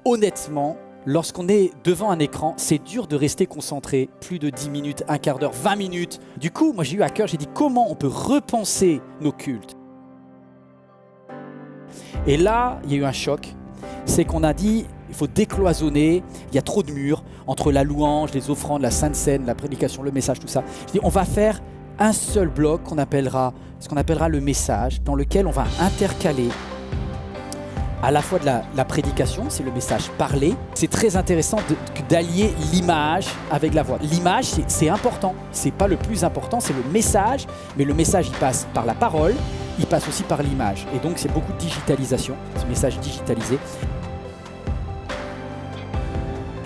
honnêtement, lorsqu'on est devant un écran, c'est dur de rester concentré plus de 10 minutes, un quart d'heure, 20 minutes. Du coup, moi j'ai eu à cœur, j'ai dit comment on peut repenser nos cultes. Et là, il y a eu un choc. C'est qu'on a dit, il faut décloisonner, il y a trop de murs entre la louange, les offrandes, la sainte scène, la prédication, le message, tout ça. Je dis, on va faire un seul bloc ce qu'on appellera le message, dans lequel on va intercaler à la fois de la prédication, c'est le message parlé. C'est très intéressant d'allier l'image avec la voix. L'image, c'est important. C'est pas le plus important, c'est le message. Mais le message, il passe par la parole, il passe aussi par l'image. Et donc, c'est beaucoup de digitalisation, ce message digitalisé.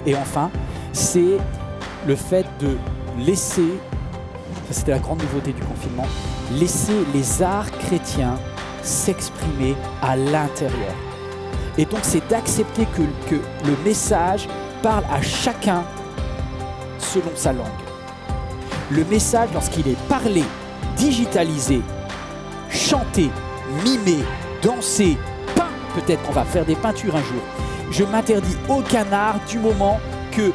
Et enfin, c'est le fait de laisser, ça c'était la grande nouveauté du confinement, laisser les arts chrétiens s'exprimer à l'intérieur. Et donc, c'est d'accepter que le message parle à chacun selon sa langue. Le message, lorsqu'il est parlé, digitalisé, chanté, mimé, dansé, peint, peut-être qu'on va faire des peintures un jour. Je m'interdis aucun art du moment que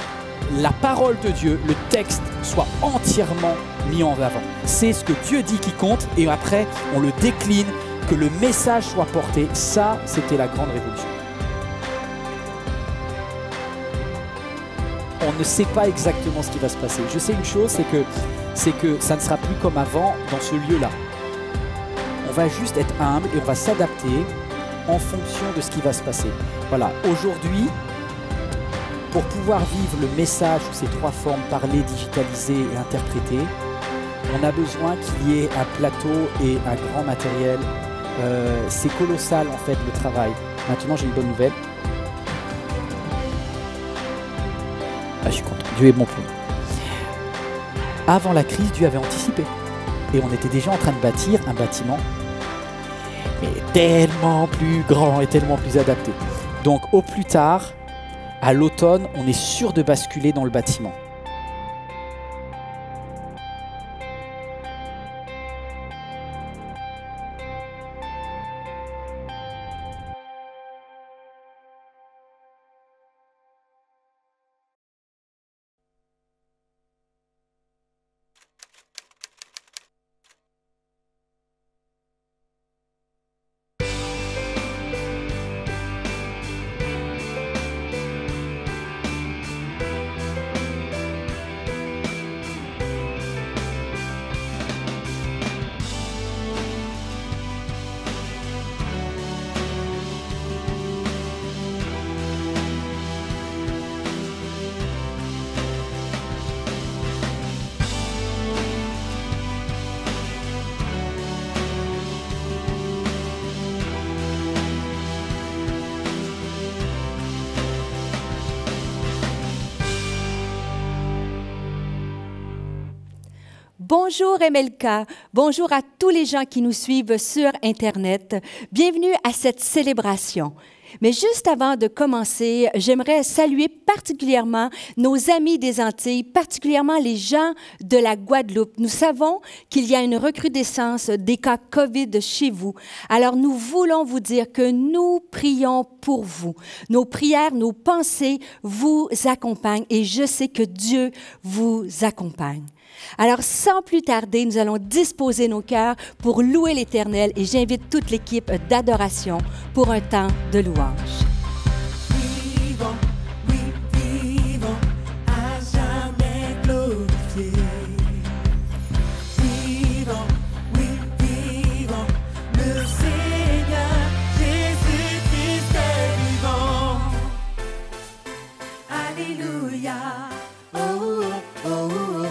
la parole de Dieu, le texte, soit entièrement mis en avant. C'est ce que Dieu dit qui compte et après, on le décline, que le message soit porté. Ça, c'était la grande révolution. On ne sait pas exactement ce qui va se passer. Je sais une chose, c'est que ça ne sera plus comme avant dans ce lieu-là. On va juste être humble et on va s'adapter en fonction de ce qui va se passer. Voilà, aujourd'hui, pour pouvoir vivre le message sous ces trois formes, parler, digitaliser et interpréter, on a besoin qu'il y ait un plateau et un grand matériel. C'est colossal en fait le travail. Maintenant, j'ai une bonne nouvelle. Ah, je suis content, Dieu est bon pour nous. Avant la crise, Dieu avait anticipé. Et on était déjà en train de bâtir un bâtiment, mais tellement plus grand et tellement plus adapté. Donc au plus tard, à l'automne, on est sûr de basculer dans le bâtiment. Bonjour MLK, bonjour à tous les gens qui nous suivent sur Internet. Bienvenue à cette célébration. Mais juste avant de commencer, j'aimerais saluer particulièrement nos amis des Antilles, particulièrement les gens de la Guadeloupe. Nous savons qu'il y a une recrudescence des cas COVID chez vous. Alors, nous voulons vous dire que nous prions pour vous. Nos prières, nos pensées vous accompagnent et je sais que Dieu vous accompagne. Alors, sans plus tarder, nous allons disposer nos cœurs pour louer l'Éternel et j'invite toute l'équipe d'adoration pour un temps de louange. Vivons, oui, vivons, à jamais glorifiés. Vivons, oui, vivons, le Seigneur Jésus-Christ est vivant. Alléluia. Oh, oh, oh, oh.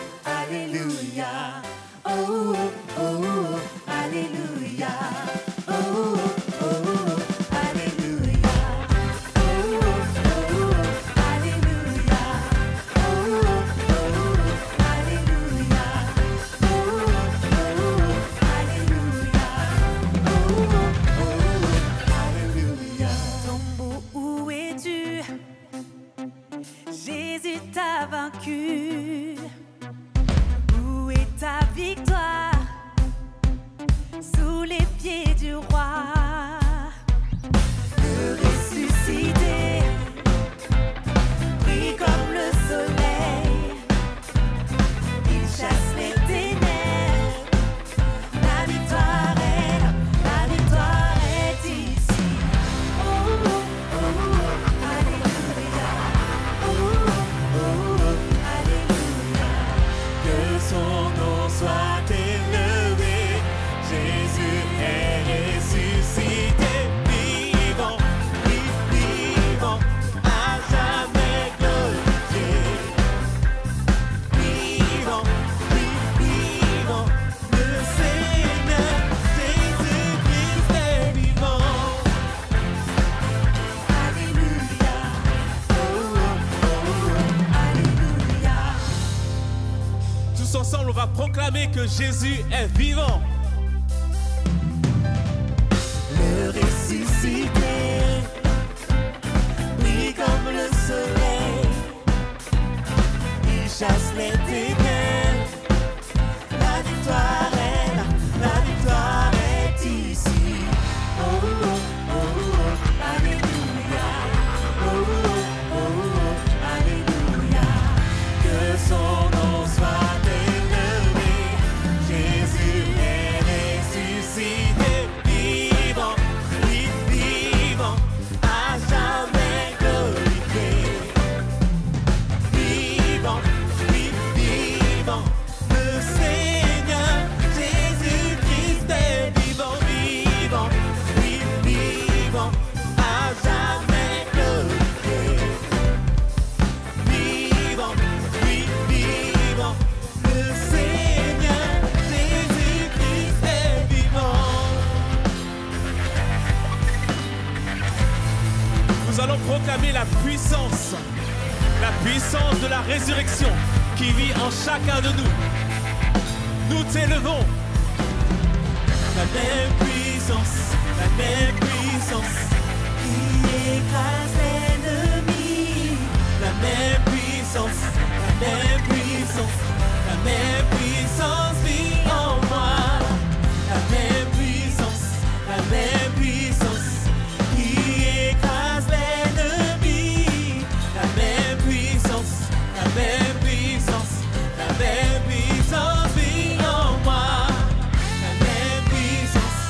Alléluia, oh, oh, oh, alléluia, oh, oh, oh, alléluia, oh, oh, oh, alléluia, oh, oh, oh, alléluia, oh, oh, alléluia, oh, oh, alléluia. Tombeau, où es-tu? Jésus t'a vaincu. Ta victoire sous les pieds du roi, le ressuscité on va proclamer que Jésus est vivant. Le ressuscité brille comme le soleil. Il chasse les ténèbres. La victoire est là, la victoire est ici. Oh, oh, oh, oh, alléluia. Oh, oh, oh, oh, alléluia. Que son nom soit élevé. Jésus est ressuscité. Vivant, oui, vivant, à jamais glorifié. Vivant, oui, vivant, le Seigneur Jésus-Christ est vivant, vivant, oui, vivant, à jamais glorifié. Vivant, oui, vivant, le Seigneur Jésus-Christ est vivant. Nous allons proclamer la puissance de la résurrection qui vit en chacun de nous. Nous t'élevons. La même puissance qui écrase l'ennemi. La même puissance vit en moi. La même puissance qui écrase l'ennemi. La même puissance vit en moi. La même puissance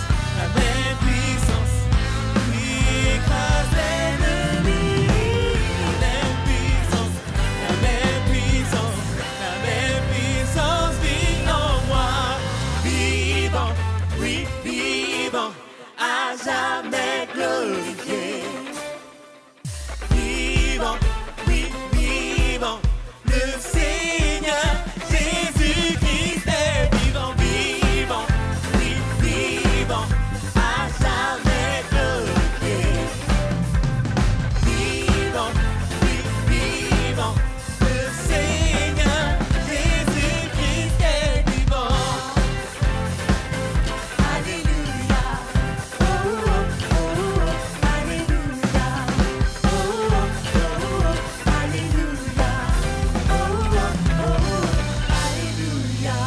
qui écrase l'ennemi. La même puissance vit en moi. Vivant, oui, vivant, à jamais glorifié. Vivant, oui, vivant, le Seigneur Jésus-Christ est vivant, vivant, oui, vivant, à jamais glorifié. Vivant, oui, vivant, le Seigneur Jésus-Christ est vivant. Alléluia, oh, oh, oh, alléluia, oh, oh, oh, alléluia, oh, oh, oh, alléluia.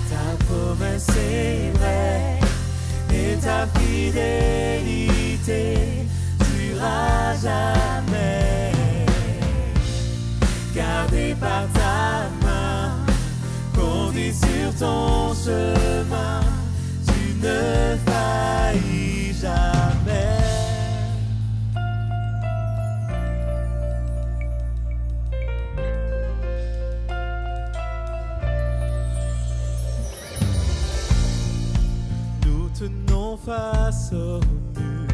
Ta promesse est vraie et ta fidélité durera jamais. Gardé par ta main, conduit sur ton chemin, tu ne faillis jamais. Nous tenons face au mur.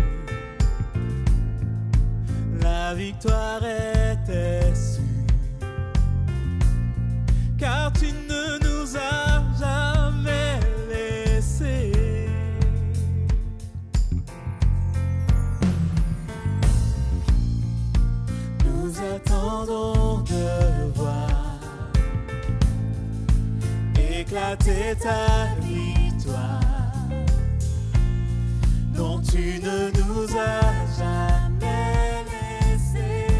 La victoire était sûre. Car tu ne nous as jamais laissés. Nous attendons de voir éclater ta victoire, dont tu ne nous as jamais laissés.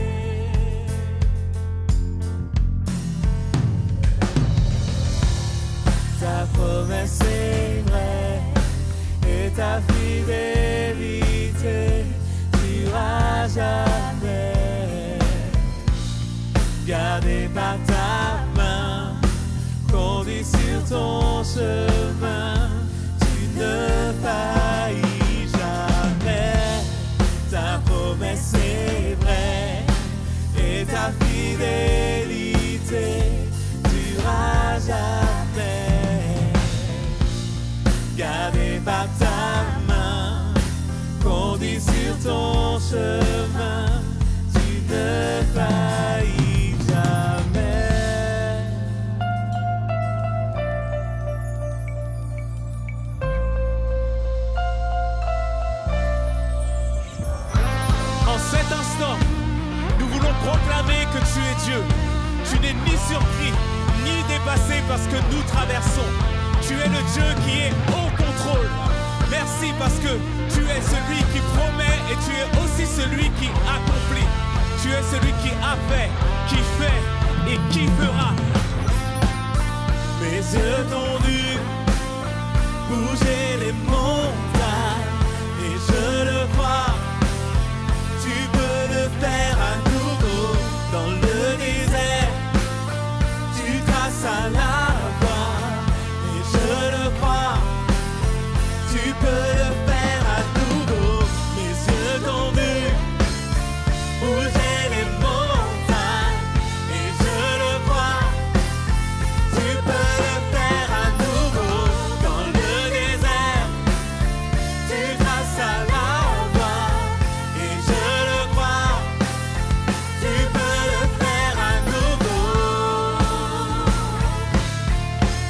Ta promesse est vraie et ta fidélité durera jamais. Gardé par ta main, conduit sur ton chemin, tu ne faillis jamais. Ta promesse est vraie et ta fidélité durera jamais. Gardé ton chemin, tu ne faillis jamais. En cet instant, nous voulons proclamer que tu es Dieu. Tu n'es ni surpris, ni dépassé parce que nous traversons. Tu es le Dieu qui est au contrôle. Merci parce que tu es celui qui promet et tu es aussi celui qui accomplit. Tu es celui qui a fait, qui fait et qui fera. Mes yeux t'ont vu bouger les montagnes et je le crois. Tu peux le faire à nouveau dans le désert. Tu traces à la voie et je le crois. Tu peux le faire à nouveau. Mes yeux t'ont vu bouger les montagnes et je le crois. Tu peux le faire à nouveau dans le désert. Tu traces à la voie et je le crois. Tu peux le faire à nouveau.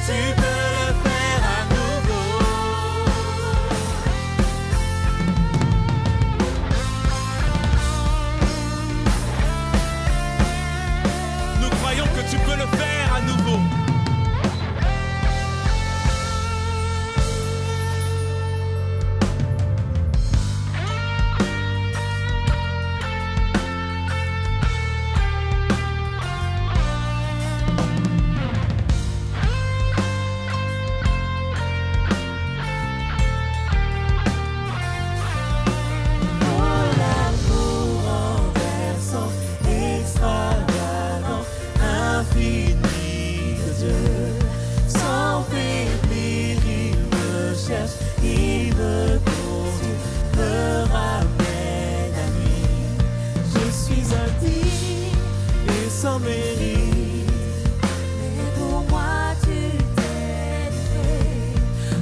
Tu peux le faire à nouveau. Nous croyons que tu peux le faire à nouveau. Extravagant, infini de Dieu, sans faiblir, il me cherche, il me conduit, me ramène à lui. Je suis indigne et sans mérite, mais pour moi tu t'es livré.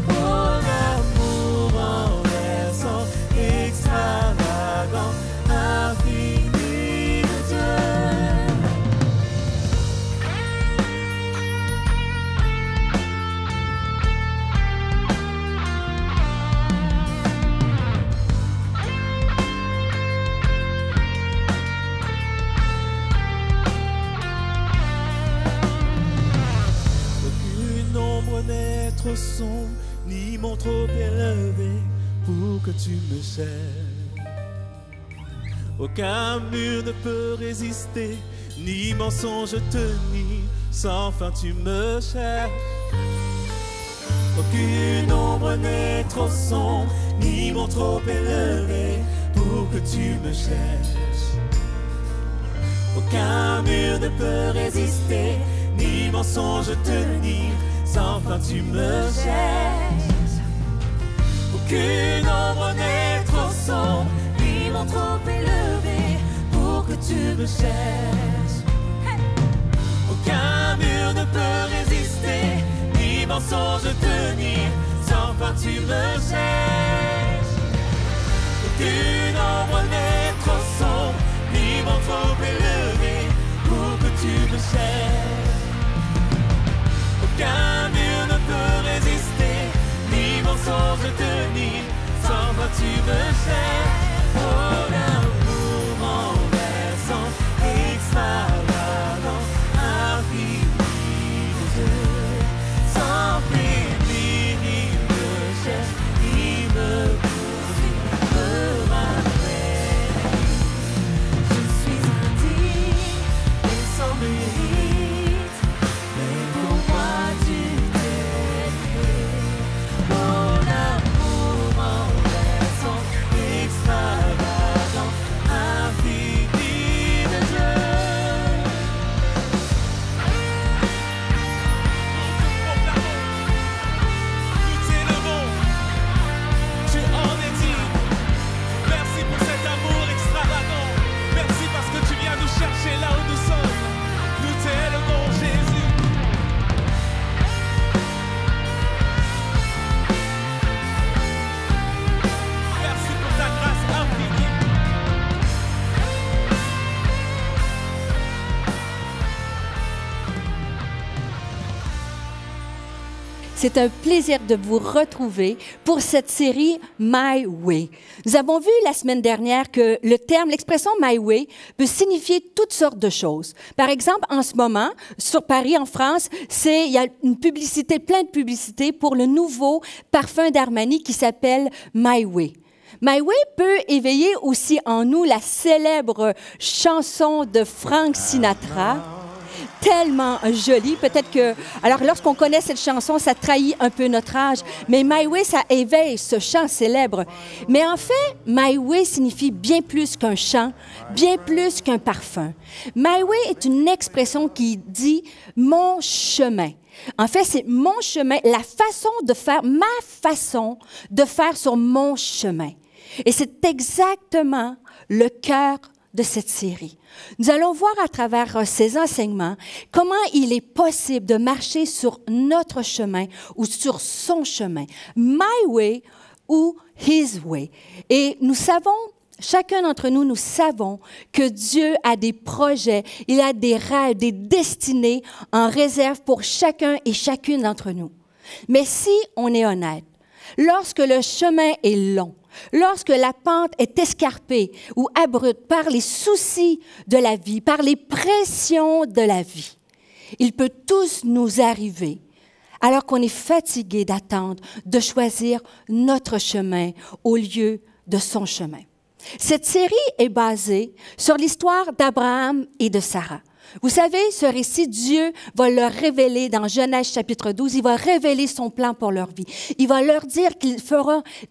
Oh, l'amour renversant, extravagant, infini. Trop sombre, ni mon trop élevé pour que tu me cherches. Aucun mur ne peut résister, ni mensonge tenir, sans fin tu me cherches. Aucune ombre n'est trop sombre, ni mon trop élevé pour que tu me cherches. Aucun mur ne peut résister, ni mensonge tenir, sans fin tu me cherches. Aucune ombre n'est trop sombre, ni mon trop élevé pour que tu me cherches. Aucun mur ne peut résister, ni mensonge tenir, sans fin tu me cherches. Aucune ombre n'est trop sombre, ni mon trop élevé pour que tu me cherches. Aucun mur ne peut résister, ni mensonge tenir, sans toi tu me cherches. Oh, l'amour renversant, extravagant, infini de Dieu, sans faiblir, il me cherche, il me conduit, me ramène. Je suis C'est un plaisir de vous retrouver pour cette série My Way. Nous avons vu la semaine dernière que le terme, l'expression My Way peut signifier toutes sortes de choses. Par exemple, en ce moment, sur Paris, en France, il y a une publicité, plein de publicités pour le nouveau parfum d'Armani qui s'appelle My Way. My Way peut éveiller aussi en nous la célèbre chanson de Frank Sinatra, tellement jolie. Peut-être que, alors lorsqu'on connaît cette chanson, ça trahit un peu notre âge, mais My Way, ça éveille ce chant célèbre. Mais en fait, My Way signifie bien plus qu'un chant, bien plus qu'un parfum. My Way est une expression qui dit « mon chemin ». En fait, c'est mon chemin, la façon de faire, ma façon de faire sur mon chemin. Et c'est exactement le cœur de cette série. Nous allons voir à travers ces enseignements comment il est possible de marcher sur notre chemin ou sur son chemin, my way ou his way. Et nous savons, chacun d'entre nous, nous savons que Dieu a des projets, il a des rêves, des destinées en réserve pour chacun et chacune d'entre nous. Mais si on est honnête, lorsque le chemin est long, lorsque la pente est escarpée ou abrupte par les soucis de la vie, par les pressions de la vie, il peut tous nous arriver, alors qu'on est fatigué d'attendre, de choisir notre chemin au lieu de son chemin. Cette série est basée sur l'histoire d'Abraham et de Sarah. Vous savez, ce récit, Dieu va leur révéler dans Genèse chapitre 12, il va révéler son plan pour leur vie. Il va leur dire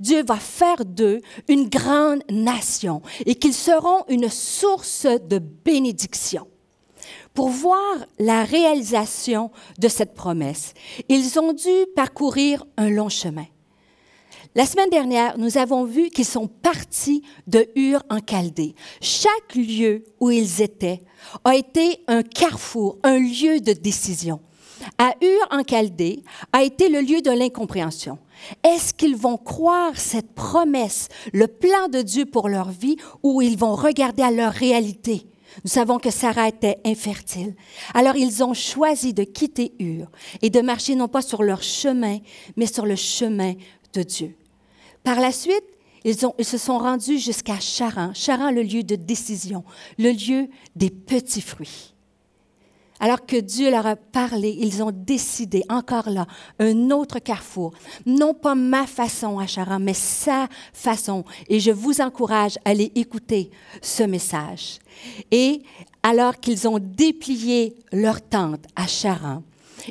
Dieu va faire d'eux une grande nation et qu'ils seront une source de bénédiction. Pour voir la réalisation de cette promesse, ils ont dû parcourir un long chemin. La semaine dernière, nous avons vu qu'ils sont partis de Ur en Chaldée. Chaque lieu où ils étaient a été un carrefour, un lieu de décision. À Ur en Chaldée a été le lieu de l'incompréhension. Est-ce qu'ils vont croire cette promesse, le plan de Dieu pour leur vie, ou ils vont regarder à leur réalité? Nous savons que Sarah était infertile. Alors, ils ont choisi de quitter Ur et de marcher non pas sur leur chemin, mais sur le chemin de Dieu. Par la suite, ils se sont rendus jusqu'à Charan, le lieu de décision, le lieu des petits fruits. Alors que Dieu leur a parlé, ils ont décidé, encore là, un autre carrefour. Non pas ma façon à Charan, mais sa façon. Et je vous encourage à aller écouter ce message. Et alors qu'ils ont déplié leur tente à Charan,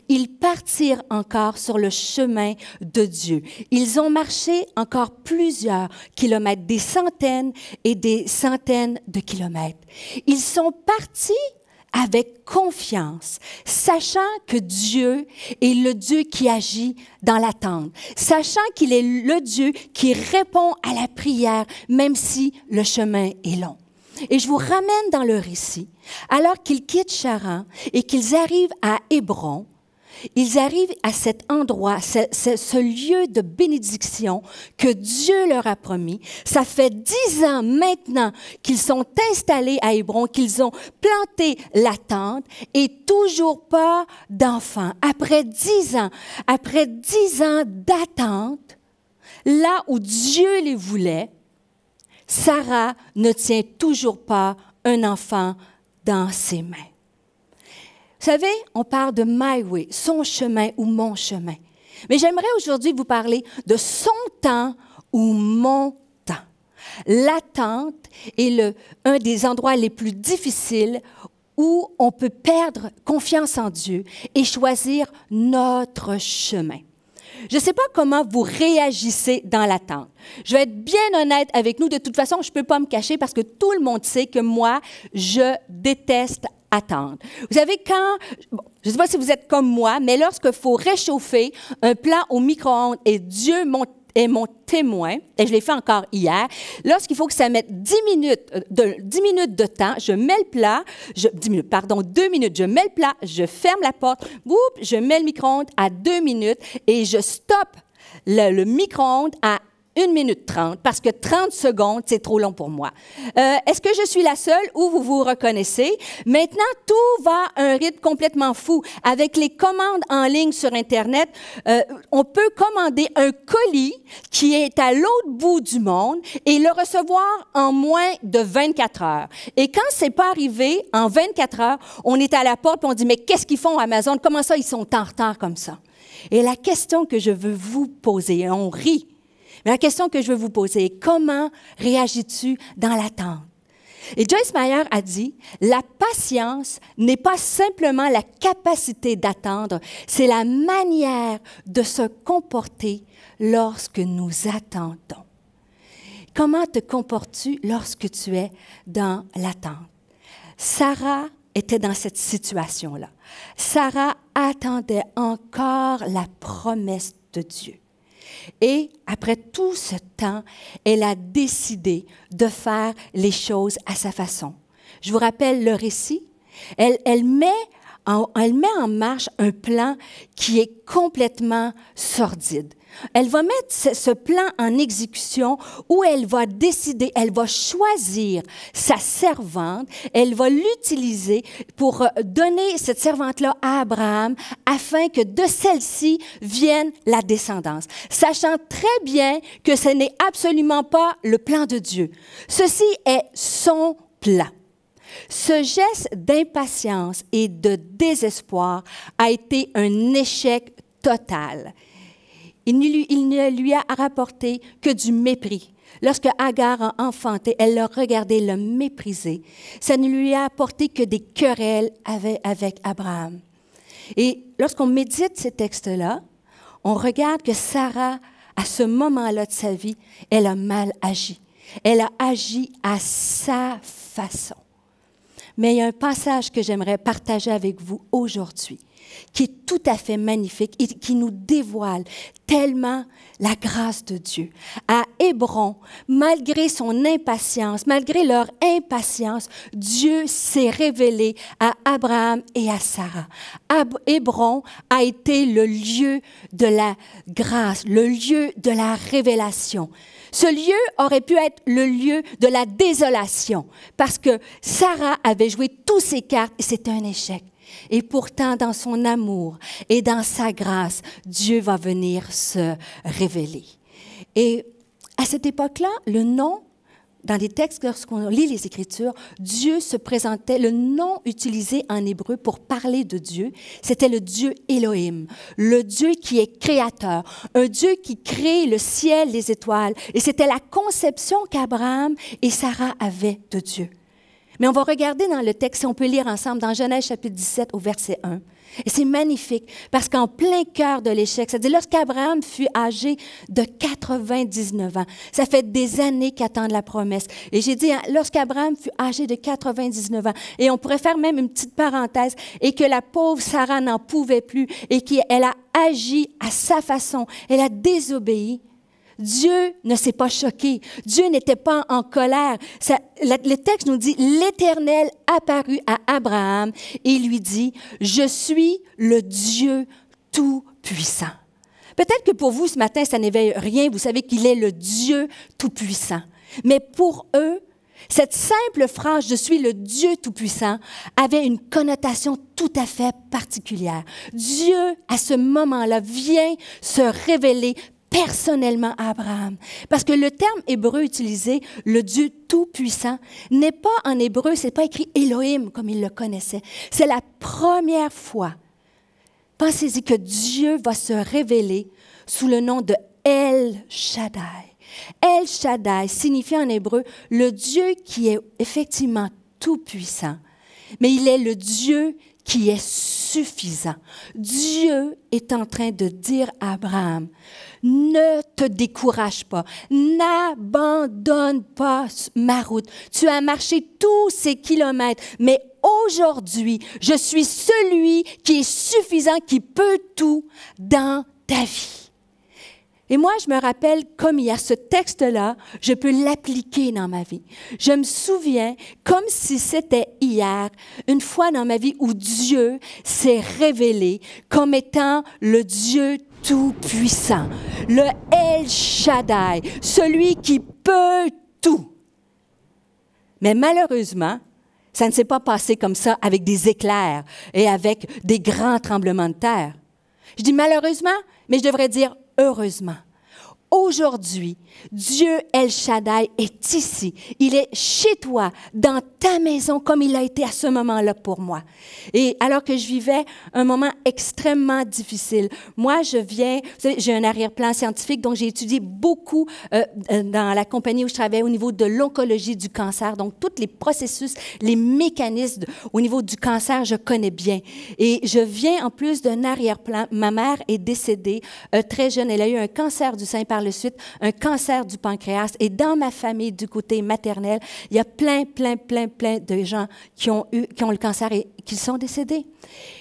ils partirent encore sur le chemin de Dieu. Ils ont marché encore plusieurs kilomètres, des centaines et des centaines de kilomètres. Ils sont partis avec confiance, sachant que Dieu est le Dieu qui agit dans l'attente, sachant qu'il est le Dieu qui répond à la prière, même si le chemin est long. Et je vous ramène dans le récit, alors qu'ils quittent Charan et qu'ils arrivent à Hébron. Ils arrivent à cet endroit, ce lieu de bénédiction que Dieu leur a promis. Ça fait 10 ans maintenant qu'ils sont installés à Hébron, qu'ils ont planté la tente et toujours pas d'enfants. Après 10 ans d'attente, là où Dieu les voulait, Sarah ne tient toujours pas un enfant dans ses mains. Vous savez, on parle de my way, son chemin ou mon chemin. Mais j'aimerais aujourd'hui vous parler de son temps ou mon temps. L'attente est un des endroits les plus difficiles où on peut perdre confiance en Dieu et choisir notre chemin. Je ne sais pas comment vous réagissez dans l'attente. Je vais être bien honnête avec nous. De toute façon, je ne peux pas me cacher parce que tout le monde sait que moi, je déteste attendre. Vous savez, je ne sais pas si vous êtes comme moi, mais lorsqu'il faut réchauffer un plat au micro-ondes et Dieu est mon témoin, et je l'ai fait encore hier, lorsqu'il faut que ça mette 10 minutes de temps, je mets le plat, 2 minutes, je mets le plat, je ferme la porte, je mets le micro-ondes à 2 minutes et je stoppe le micro-ondes à 1 minute 30 parce que 30 secondes, c'est trop long pour moi. Est-ce que je suis la seule ou vous vous reconnaissez? Maintenant, tout va à un rythme complètement fou. Avec les commandes en ligne sur Internet, on peut commander un colis qui est à l'autre bout du monde et le recevoir en moins de 24 heures. Et quand c'est pas arrivé, en 24 heures, on est à la porte et on dit, mais qu'est-ce qu'ils font Amazon? Comment ça, ils sont en retard comme ça? Et la question que je veux vous poser, et on rit, mais la question que je veux vous poser est, comment réagis-tu dans l'attente? Et Joyce Meyer a dit, la patience n'est pas simplement la capacité d'attendre, c'est la manière de se comporter lorsque nous attendons. Comment te comportes-tu lorsque tu es dans l'attente? Sarah était dans cette situation-là. Sarah attendait encore la promesse de Dieu. Et après tout ce temps, elle a décidé de faire les choses à sa façon. Je vous rappelle le récit. Elle met en marche un plan qui est complètement sordide. Elle va mettre ce plan en exécution où elle va décider, elle va choisir sa servante, elle va l'utiliser pour donner cette servante-là à Abraham afin que de celle-ci vienne la descendance, sachant très bien que ce n'est absolument pas le plan de Dieu. Ceci est son plan. Ce geste d'impatience et de désespoir a été un échec total. Il ne lui a rapporté que du mépris. Lorsque Agar a enfanté, elle l'a regardé, l'a méprisé. Ça ne lui a apporté que des querelles avec Abraham. Et lorsqu'on médite ces textes-là, on regarde que Sarah, à ce moment-là de sa vie, elle a mal agi. Elle a agi à sa façon. Mais il y a un passage que j'aimerais partager avec vous aujourd'hui, qui est tout à fait magnifique et qui nous dévoile tellement la grâce de Dieu. À Hébron, malgré son impatience, malgré leur impatience, Dieu s'est révélé à Abraham et à Sarah. Hébron a été le lieu de la grâce, le lieu de la révélation. Ce lieu aurait pu être le lieu de la désolation parce que Sarah avait joué toutes ses cartes et c'était un échec. Et pourtant, dans son amour et dans sa grâce, Dieu va venir se révéler. Et à cette époque-là, le nom, dans les textes, lorsqu'on lit les Écritures, Dieu se présentait, le nom utilisé en hébreu pour parler de Dieu, c'était le Dieu Elohim, le Dieu qui est créateur, un Dieu qui crée le ciel, les étoiles. Et c'était la conception qu'Abraham et Sarah avaient de Dieu. Mais on va regarder dans le texte, si on peut lire ensemble, dans Genèse chapitre 17 au verset 1. Et c'est magnifique, parce qu'en plein cœur de l'échec, c'est-à-dire lorsqu'Abraham fut âgé de 99 ans, ça fait des années qu'il attend la promesse. Et j'ai dit, lorsqu'Abraham fut âgé de 99 ans, et on pourrait faire même une petite parenthèse, et que la pauvre Sarah n'en pouvait plus, et qu'elle a agi à sa façon, elle a désobéi, Dieu ne s'est pas choqué. Dieu n'était pas en colère. Le texte nous dit, l'Éternel apparut à Abraham et lui dit, « Je suis le Dieu Tout-Puissant. » Peut-être que pour vous, ce matin, ça n'éveille rien. Vous savez qu'il est le Dieu Tout-Puissant. Mais pour eux, cette simple phrase « Je suis le Dieu Tout-Puissant » avait une connotation tout à fait particulière. Dieu, à ce moment-là, vient se révéler personnellement à Abraham. Parce que le terme hébreu utilisé, le Dieu Tout-Puissant, n'est pas en hébreu, c'est pas écrit Elohim comme il le connaissait. C'est la première fois, pensez-y, que Dieu va se révéler sous le nom de El Shaddai. El Shaddai signifie en hébreu le Dieu qui est effectivement tout-puissant, mais il est le Dieu qui est suffisant. Dieu est en train de dire à Abraham, ne te décourage pas, n'abandonne pas ma route. Tu as marché tous ces kilomètres, mais aujourd'hui, je suis celui qui est suffisant, qui peut tout dans ta vie. Et moi, je me rappelle, comme il y a ce texte-là, je peux l'appliquer dans ma vie. Je me souviens, comme si c'était hier, une fois dans ma vie où Dieu s'est révélé comme étant le Dieu Tout-Puissant, le El Shaddai, celui qui peut tout. Mais malheureusement, ça ne s'est pas passé comme ça avec des éclairs et avec des grands tremblements de terre. Je dis malheureusement, mais je devrais dire heureusement. Aujourd'hui, Dieu El Shaddai est ici. Il est chez toi, dans ta maison, comme il a été à ce moment-là pour moi. Et alors que je vivais un moment extrêmement difficile, moi, vous savez, j'ai un arrière-plan scientifique, donc j'ai étudié beaucoup dans la compagnie où je travaillais au niveau de l'oncologie du cancer. Donc, tous les processus, les mécanismes au niveau du cancer, je connais bien. Et je viens en plus d'un arrière-plan. Ma mère est décédée très jeune. Elle a eu un cancer du sein par la suite, un cancer du pancréas. Et dans ma famille, du côté maternel, il y a plein de gens qui ont le cancer et qui sont décédés.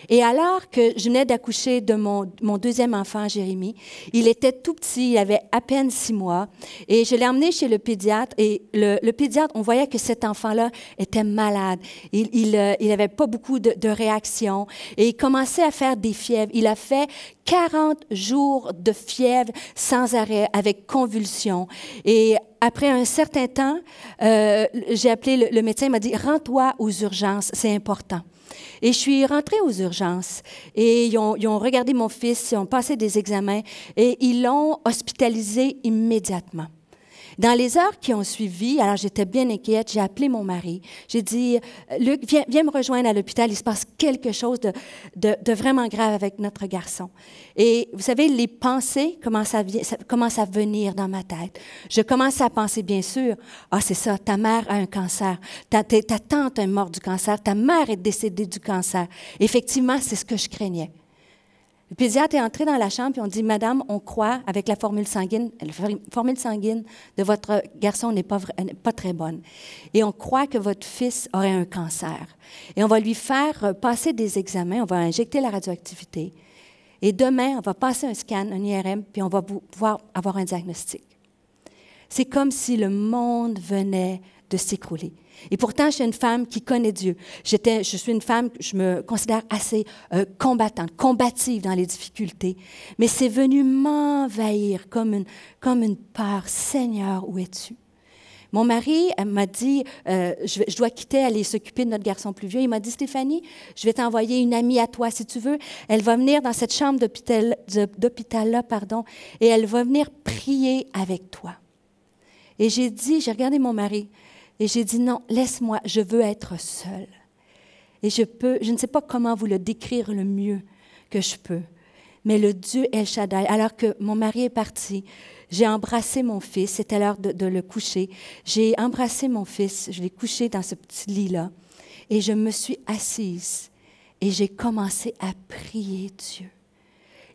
Et alors que je venais d'accoucher de mon deuxième enfant, Jérémie, il était tout petit, il avait à peine 6 mois, et je l'ai emmené chez le pédiatre, et le pédiatre, on voyait que cet enfant-là était malade. Il n'avait pas beaucoup de réactions, et il commençait à faire des fièvres. Il a fait 40 jours de fièvre sans arrêt, avec convulsions. Et après un certain temps, j'ai appelé le médecin, il m'a dit « Rends-toi aux urgences, c'est important ». Et je suis rentrée aux urgences et ils ont regardé mon fils, ils ont passé des examens et ils l'ont hospitalisé immédiatement. Dans les heures qui ont suivi, alors j'étais bien inquiète, j'ai appelé mon mari. J'ai dit, Luc, viens me rejoindre à l'hôpital, il se passe quelque chose de vraiment grave avec notre garçon. Et vous savez, les pensées commencent à venir dans ma tête. Je commence à penser, bien sûr, c'est ça, ta mère a un cancer, ta tante est morte du cancer, ta mère est décédée du cancer. Effectivement, c'est ce que je craignais. Le pédiatre est entré dans la chambre et on dit, Madame, on croit avec la formule sanguine de votre garçon n'est pas très bonne. Et on croit que votre fils aurait un cancer. Et on va lui faire passer des examens, on va injecter la radioactivité. Et demain, on va passer un scan, un IRM, puis on va pouvoir avoir un diagnostic. C'est comme si le monde venait de s'écrouler. Et pourtant, je suis une femme qui connaît Dieu. Je suis une femme, je me considère assez combattante, combative dans les difficultés. Mais c'est venu m'envahir comme une peur. Seigneur, où es-tu? Mon mari m'a dit, je dois quitter, aller s'occuper de notre garçon plus vieux. Il m'a dit, Stéphanie, je vais t'envoyer une amie à toi, si tu veux. Elle va venir dans cette chambre d'hôpital-là, et elle va venir prier avec toi. Et j'ai regardé mon mari, et j'ai dit, non, laisse-moi, je veux être seule. Et je ne sais pas comment vous le décrire le mieux que je peux, mais le Dieu El Shaddai, alors que mon mari est parti, j'ai embrassé mon fils, c'était l'heure de le coucher, j'ai embrassé mon fils, je l'ai couché dans ce petit lit-là, et je me suis assise, et j'ai commencé à prier Dieu.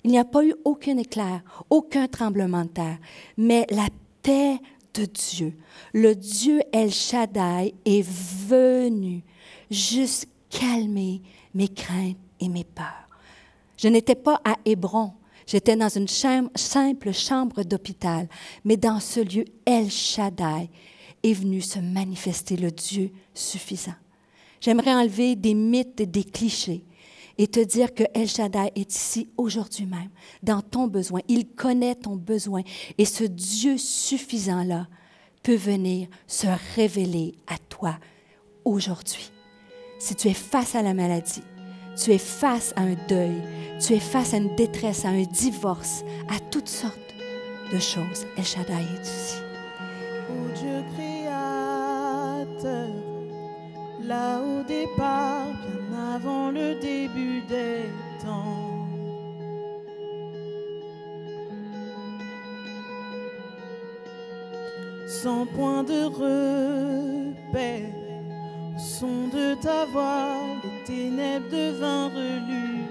Il n'y a pas eu aucun éclair, aucun tremblement de terre, mais la paix de Dieu, le Dieu El Shaddai est venu juste calmer mes craintes et mes peurs. Je n'étais pas à Hébron, j'étais dans une simple chambre d'hôpital, mais dans ce lieu, El Shaddai est venu se manifester, le Dieu suffisant. J'aimerais enlever des mythes et des clichés et te dire que El Shaddai est ici aujourd'hui même, dans ton besoin. Il connaît ton besoin. Et ce Dieu suffisant-là peut venir se révéler à toi aujourd'hui. Si tu es face à la maladie, tu es face à un deuil, tu es face à une détresse, à un divorce, à toutes sortes de choses, El Shaddai est ici. Ô Dieu créateur, là au départ, bien avant le début des temps. Sans point de repère, au son de ta voix, les ténèbres devinrent lumière.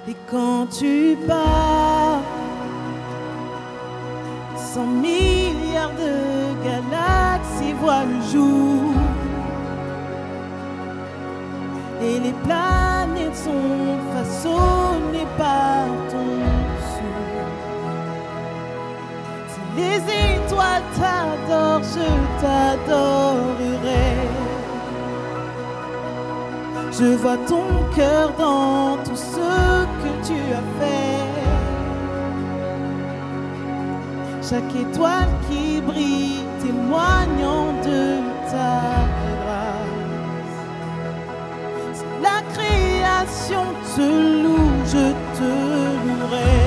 Et quand tu pars, 100 milliards de galaxies voient le jour. Et les planètes sont façonnées par ton souffle. Si les étoiles t'adorent, je t'adorerai. Je vois ton cœur dans tout ce que tu as fait. Chaque étoile qui brille témoignant de ta grâce. Si la création te loue, je te louerai.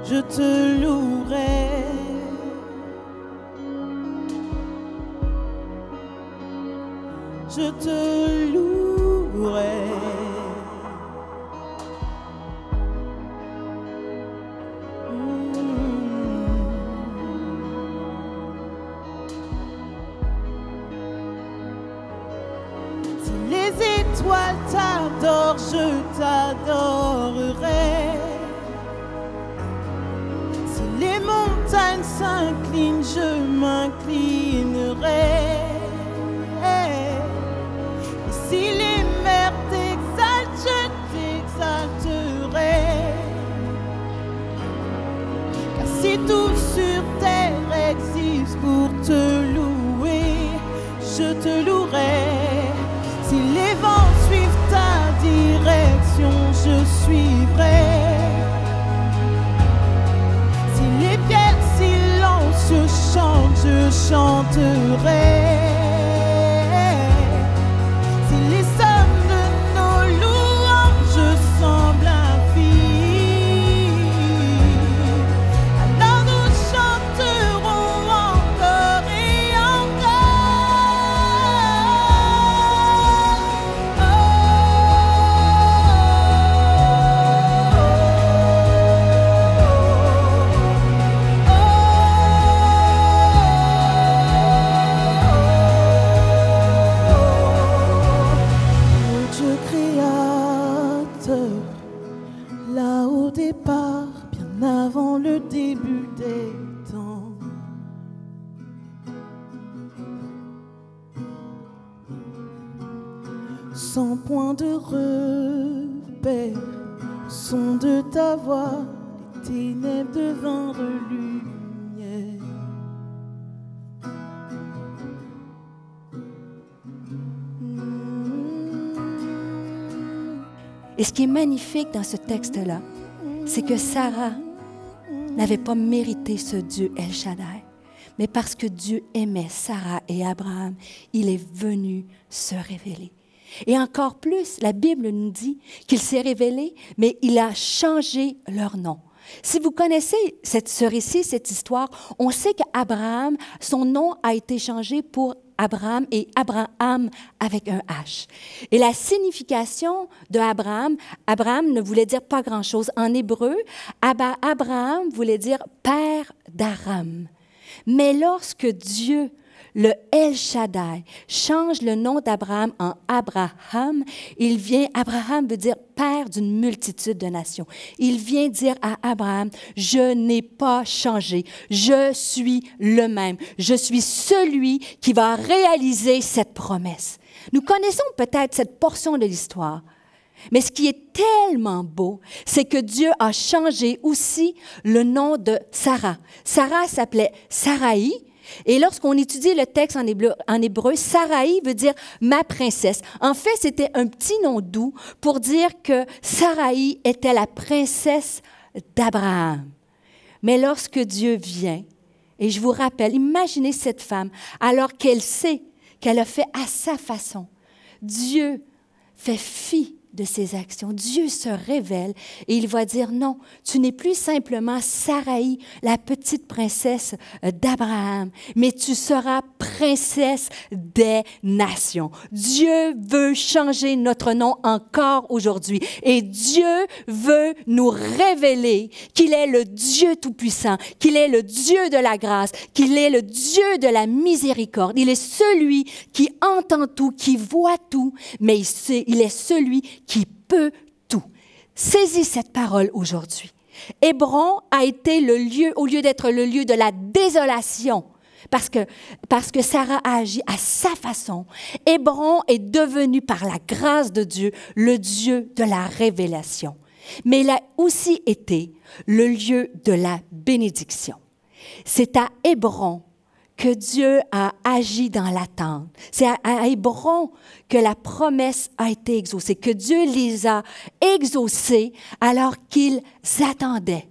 Je te louerai. Je te louerai. Si les étoiles t'adorent, je t'adorerai. Si les montagnes s'inclinent, je m'inclinerai. Si les mers t'exaltent, je t'exalterai. Car si tout sur terre existe pour te louer, je te louerai. Si les vents suivent ta direction, je suivrai. Si les pierres silencieuses chantent, je chanterai. Là au départ, bien avant le début des temps, sans point de repère, au son de ta voix, les ténèbres devinrent lumière. Et ce qui est magnifique dans ce texte-là, c'est que Sarah n'avait pas mérité ce Dieu El Shaddai. Mais parce que Dieu aimait Sarah et Abraham, il est venu se révéler. Et encore plus, la Bible nous dit qu'il s'est révélé, mais il a changé leur nom. Si vous connaissez ce récit, cette histoire, on sait qu'Abraham, son nom a été changé pour Abraham et Abraham avec un H. Et la signification de Abraham ne voulait dire pas grand-chose. En hébreu, Abraham voulait dire père d'Aram. Mais lorsque Dieu, le El Shaddai, change le nom d'Abraham en Abraham, Abraham veut dire père d'une multitude de nations. Il vient dire à Abraham, je n'ai pas changé, je suis le même, je suis celui qui va réaliser cette promesse. Nous connaissons peut-être cette portion de l'histoire, mais ce qui est tellement beau, c'est que Dieu a changé aussi le nom de Sarah. Sarah s'appelait Saraï. Et lorsqu'on étudie le texte en hébreu, Saraï veut dire « ma princesse ». En fait, c'était un petit nom doux pour dire que Saraï était la princesse d'Abraham. Mais lorsque Dieu vient, et je vous rappelle, imaginez cette femme, alors qu'elle sait qu'elle a fait à sa façon, Dieu fait fi de ses actions. Dieu se révèle et il va dire non, tu n'es plus simplement Saraï, la petite princesse d'Abraham, mais tu seras princesse des nations. Dieu veut changer notre nom encore aujourd'hui et Dieu veut nous révéler qu'il est le Dieu Tout-Puissant, qu'il est le Dieu de la grâce, qu'il est le Dieu de la miséricorde. Il est celui qui entend tout, qui voit tout, mais il est celui qui peut tout. Saisis cette parole aujourd'hui. Hébron a été le lieu, au lieu d'être le lieu de la désolation, parce que Sarah a agi à sa façon, Hébron est devenu par la grâce de Dieu le Dieu de la révélation. Mais il a aussi été le lieu de la bénédiction. C'est à Hébron que Dieu a agi dans l'attente. C'est à Hébron que la promesse a été exaucée, que Dieu les a exaucés alors qu'ils attendaient.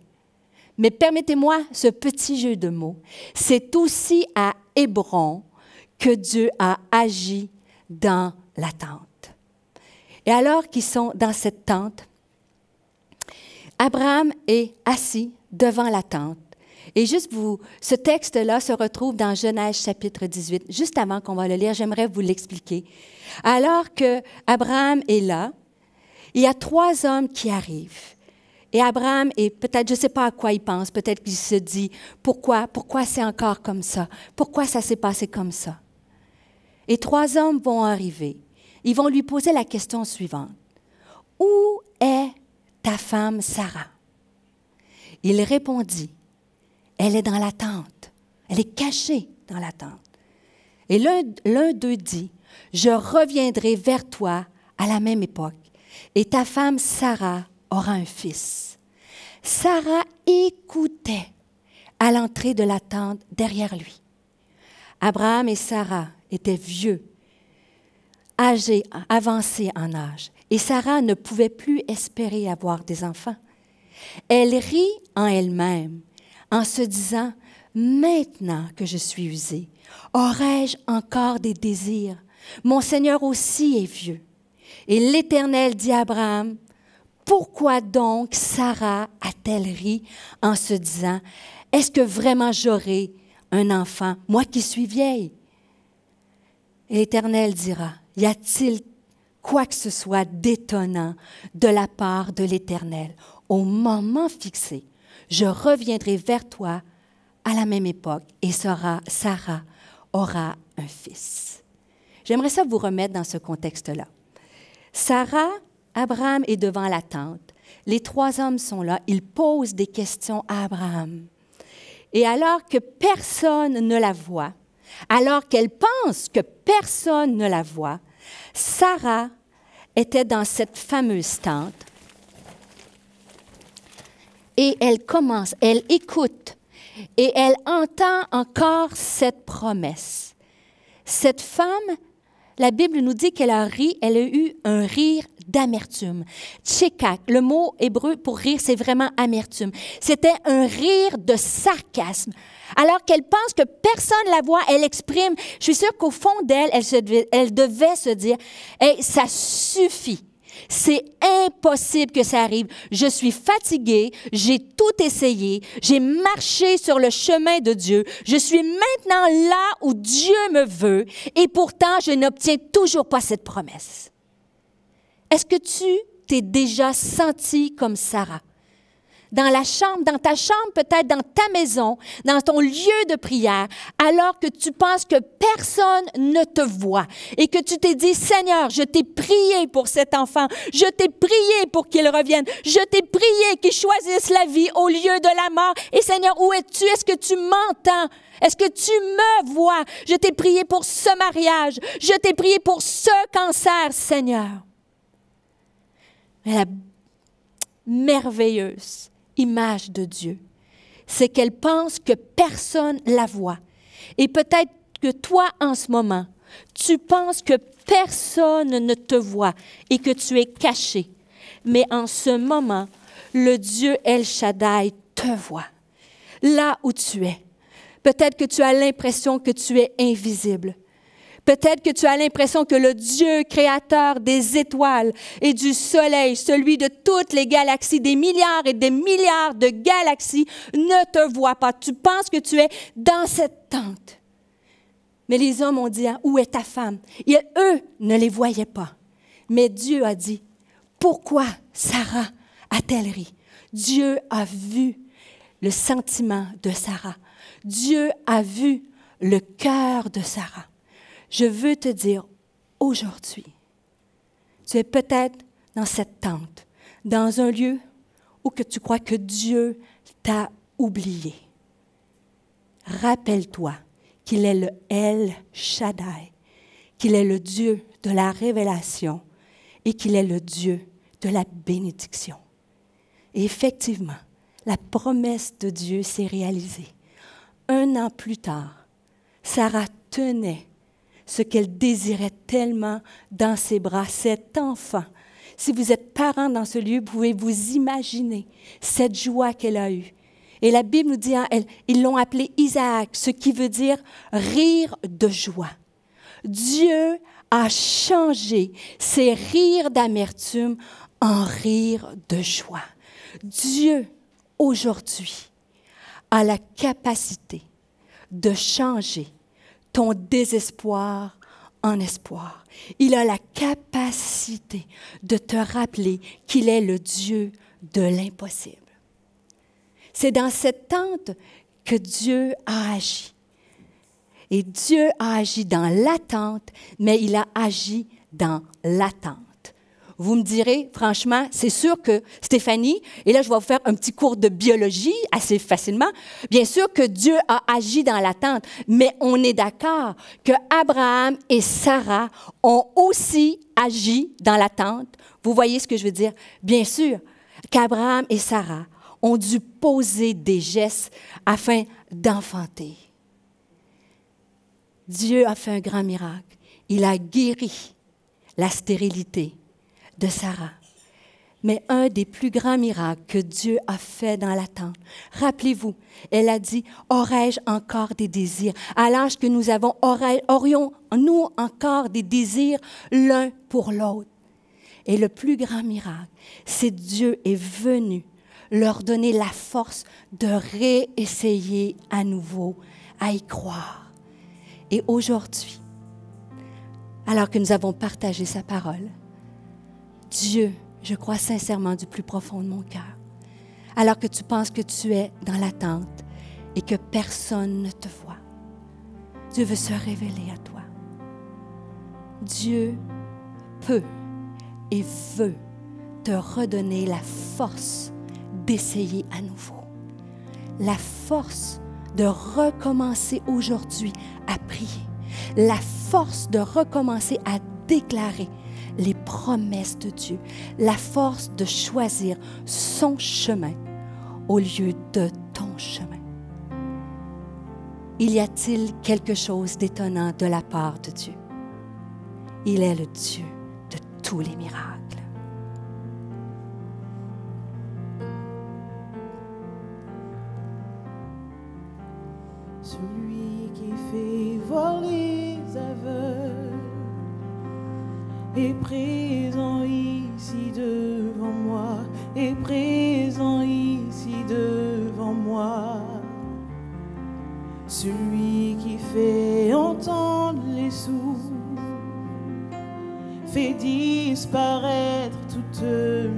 Mais permettez-moi ce petit jeu de mots. C'est aussi à Hébron que Dieu a agi dans la tente. Et alors qu'ils sont dans cette tente, Abraham est assis devant la tente. Et ce texte-là se retrouve dans Genèse chapitre 18. Juste avant qu'on va le lire, j'aimerais vous l'expliquer. Alors que Abraham est là, il y a 3 hommes qui arrivent. Et Abraham, et peut-être, je ne sais pas à quoi il pense, peut-être qu'il se dit, pourquoi c'est encore comme ça? Pourquoi ça s'est passé comme ça? Et 3 hommes vont arriver. Ils vont lui poser la question suivante. Où est ta femme Sarah? Il répondit, elle est dans la tente. Elle est cachée dans la tente. Et l'un d'eux dit, je reviendrai vers toi à la même époque, et ta femme Sarah aura un fils. Sarah écoutait à l'entrée de la tente derrière lui. Abraham et Sarah étaient vieux, âgés, avancés en âge, et Sarah ne pouvait plus espérer avoir des enfants. Elle rit en elle-même en se disant, maintenant que je suis usée, aurai-je encore des désirs? Mon Seigneur aussi est vieux. Et l'Éternel dit à Abraham, pourquoi donc Sarah a-t-elle ri en se disant, est-ce que vraiment j'aurai un enfant, moi qui suis vieille? Et l'Éternel dira, y a-t-il quoi que ce soit d'étonnant de la part de l'Éternel? Au moment fixé, je reviendrai vers toi à la même époque et Sarah aura un fils. J'aimerais ça vous remettre dans ce contexte-là. Abraham est devant la tente. Les 3 hommes sont là. Ils posent des questions à Abraham. Et alors que personne ne la voit, alors qu'elle pense que personne ne la voit, Sarah était dans cette fameuse tente et elle écoute et elle entend encore cette promesse. Cette femme, la Bible nous dit qu'elle a ri, elle a eu un rire d'amertume. Tchekak, le mot hébreu pour rire, c'est vraiment amertume. C'était un rire de sarcasme. Alors qu'elle pense que personne la voit, elle exprime. Je suis sûre qu'au fond d'elle, elle devait se dire, hey, ça suffit. C'est impossible que ça arrive. Je suis fatiguée, j'ai tout essayé, j'ai marché sur le chemin de Dieu. Je suis maintenant là où Dieu me veut et pourtant, je n'obtiens toujours pas cette promesse. Est-ce que tu t'es déjà senti comme Sarah? Dans ta chambre, peut-être dans ta maison, dans ton lieu de prière, alors que tu penses que personne ne te voit et que tu t'es dit, Seigneur, je t'ai prié pour cet enfant, je t'ai prié pour qu'il revienne, je t'ai prié qu'il choisisse la vie au lieu de la mort. Et Seigneur, où es-tu? Est-ce que tu m'entends? Est-ce que tu me vois? Je t'ai prié pour ce mariage, je t'ai prié pour ce cancer, Seigneur. Mais la merveilleuse image de Dieu, c'est qu'elle pense que personne la voit. Et peut-être que toi, en ce moment, tu penses que personne ne te voit et que tu es caché. Mais en ce moment, le Dieu El Shaddai te voit, là où tu es. Peut-être que tu as l'impression que tu es invisible. Peut-être que tu as l'impression que le Dieu créateur des étoiles et du soleil, celui de toutes les galaxies, des milliards et des milliards de galaxies, ne te voit pas. Tu penses que tu es dans cette tente. Mais les hommes ont dit, où est ta femme? Et eux ne les voyaient pas. Mais Dieu a dit, pourquoi Sarah a-t-elle ri? Dieu a vu le sentiment de Sarah. Dieu a vu le cœur de Sarah. Je veux te dire, aujourd'hui, tu es peut-être dans cette tente, dans un lieu où que tu crois que Dieu t'a oublié. Rappelle-toi qu'il est le El Shaddai, qu'il est le Dieu de la révélation et qu'il est le Dieu de la bénédiction. Et effectivement, la promesse de Dieu s'est réalisée. 1 an plus tard, Sarah tenait ce qu'elle désirait tellement dans ses bras, cet enfant. Si vous êtes parent dans ce lieu, vous pouvez vous imaginer cette joie qu'elle a eue. Et la Bible nous dit, ils l'ont appelé Isaac, ce qui veut dire rire de joie. Dieu a changé ces rires d'amertume en rires de joie. Dieu, aujourd'hui, a la capacité de changer ton désespoir en espoir. Il a la capacité de te rappeler qu'il est le Dieu de l'impossible. C'est dans cette tente que Dieu a agi. Et Dieu a agi dans l'attente, mais il a agi dans l'attente. Vous me direz, franchement, c'est sûr que Stéphanie, et là je vais vous faire un petit cours de biologie assez facilement, bien sûr que Dieu a agi dans l'attente, mais on est d'accord que Abraham et Sarah ont aussi agi dans l'attente. Vous voyez ce que je veux dire? Bien sûr qu'Abraham et Sarah ont dû poser des gestes afin d'enfanter. Dieu a fait un grand miracle. Il a guéri la stérilité de Sarah. Mais un des plus grands miracles que Dieu a fait dans l'attente, rappelez-vous, elle a dit, « Aurais-je encore des désirs? » À l'âge que nous avons, aurions-nous encore des désirs l'un pour l'autre? Et le plus grand miracle, c'est Dieu est venu leur donner la force de réessayer à nouveau à y croire. Et aujourd'hui, alors que nous avons partagé sa parole, Dieu, je crois sincèrement du plus profond de mon cœur, alors que tu penses que tu es dans l'attente et que personne ne te voit, Dieu veut se révéler à toi. Dieu peut et veut te redonner la force d'essayer à nouveau, la force de recommencer aujourd'hui à prier, la force de recommencer à déclarer les promesses de Dieu, la force de choisir son chemin au lieu de ton chemin. Y a-t-il quelque chose d'étonnant de la part de Dieu? Il est le Dieu de tous les miracles. Celui qui fait voir les aveugles est présent ici devant moi, est présent ici devant moi. Celui qui fait entendre les sourds, fait disparaître toutes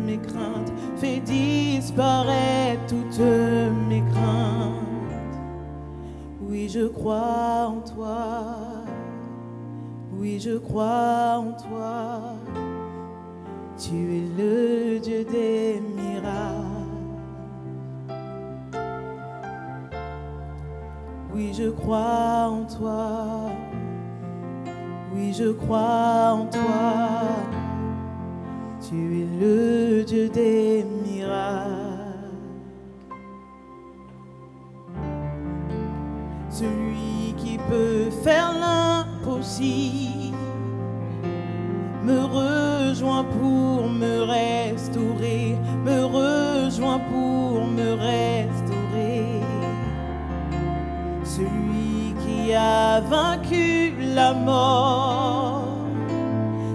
mes craintes, fait disparaître toutes mes craintes. Oui, je crois en toi. Oui, je crois en toi. Tu es le Dieu des miracles. Oui, je crois en toi. Oui, je crois en toi. Tu es le Dieu des miracles. Celui qui peut faire l'impossible me rejoint pour me restaurer, me rejoint pour me restaurer. Celui qui a vaincu la mort,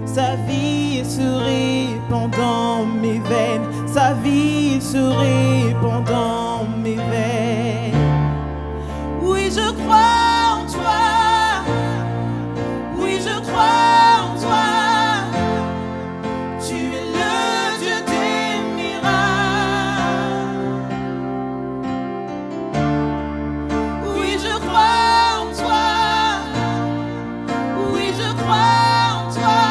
sa vie se répand dans mes veines, sa vie se répand dans mes veines. Oui, je crois en toi. Oui, je crois en toi. Tu es le Dieu des miracles. Oui, je crois en toi. Oui, je crois en toi.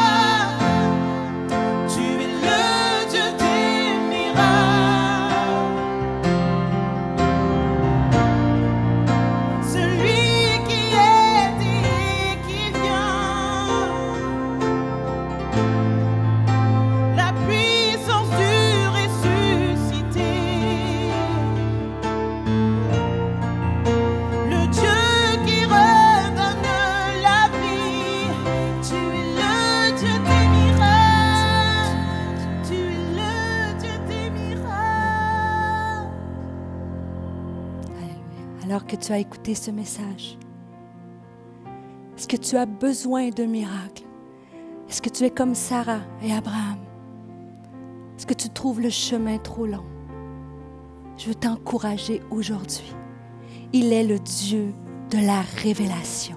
Tu es le Dieu des miracles. Celui tu as écouté ce message? Est-ce que tu as besoin d'un miracle? Est-ce que tu es comme Sarah et Abraham? Est-ce que tu trouves le chemin trop long? Je veux t'encourager aujourd'hui. Il est le Dieu de la révélation.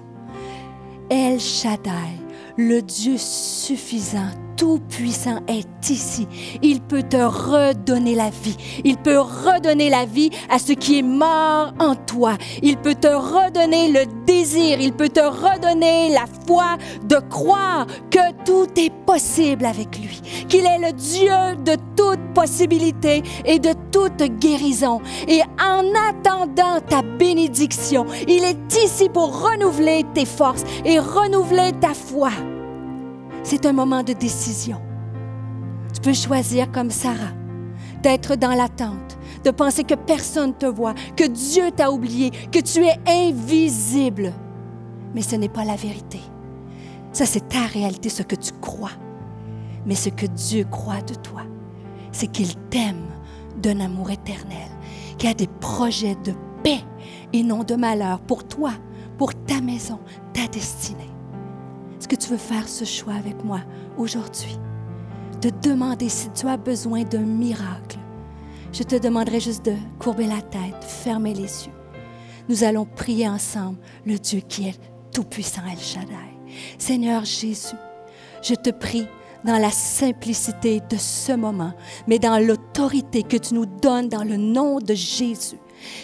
El Shaddai, le Dieu suffisant, tout-puissant est ici. Il peut te redonner la vie. Il peut redonner la vie à ce qui est mort en toi. Il peut te redonner le désir. Il peut te redonner la foi de croire que tout est possible avec lui. Qu'il est le Dieu de toute possibilité et de toute guérison. Et en attendant ta bénédiction, il est ici pour renouveler tes forces et renouveler ta foi. C'est un moment de décision. Tu peux choisir comme Sarah, d'être dans l'attente, de penser que personne ne te voit, que Dieu t'a oublié, que tu es invisible. Mais ce n'est pas la vérité. Ça, c'est ta réalité, ce que tu crois. Mais ce que Dieu croit de toi, c'est qu'il t'aime d'un amour éternel, qu'il a des projets de paix et non de malheur pour toi, pour ta maison, ta destinée. Est-ce que tu veux faire ce choix avec moi aujourd'hui? De demander si tu as besoin d'un miracle. Je te demanderai juste de courber la tête, fermer les yeux. Nous allons prier ensemble le Dieu qui est tout-puissant, El Shaddai. Seigneur Jésus, je te prie dans la simplicité de ce moment, mais dans l'autorité que tu nous donnes dans le nom de Jésus.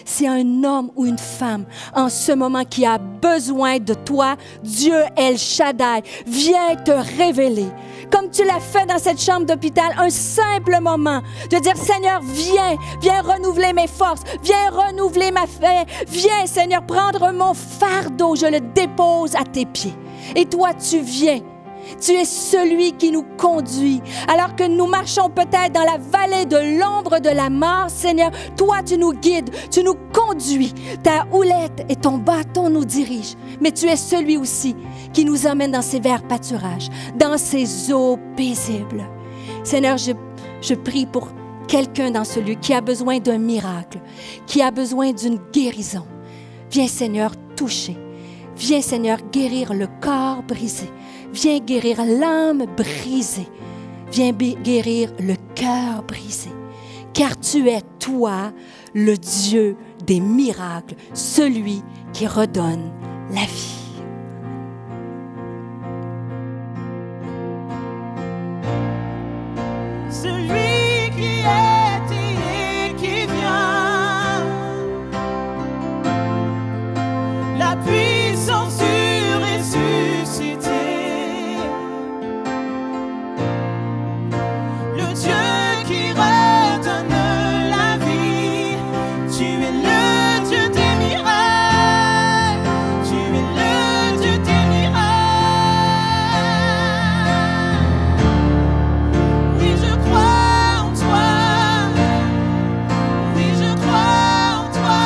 C'est un homme ou une femme en ce moment qui a besoin de toi, Dieu El Shaddai, viens te révéler. Comme tu l'as fait dans cette chambre d'hôpital, un simple moment de dire, Seigneur, viens renouveler mes forces, viens renouveler ma foi, viens, Seigneur, prendre mon fardeau, je le dépose à tes pieds. Et toi, tu viens. Tu es celui qui nous conduit. Alors que nous marchons peut-être dans la vallée de l'ombre de la mort, Seigneur, toi, tu nous guides, tu nous conduis. Ta houlette et ton bâton nous dirigent. Mais tu es celui aussi qui nous emmène dans ces verts pâturages, dans ces eaux paisibles. Seigneur, je prie pour quelqu'un dans ce lieu qui a besoin d'un miracle, qui a besoin d'une guérison. Viens, Seigneur, toucher. Viens, Seigneur, guérir le corps brisé. Viens guérir l'âme brisée. Viens guérir le cœur brisé. Car tu es, toi, le Dieu des miracles, celui qui redonne la vie. Celui qui est et qui vient, la puissance du ressuscité, le Dieu qui redonne la vie. Tu es le Dieu des miracles, tu es le Dieu des miracles. Oui, je crois en toi, oui, je crois en toi.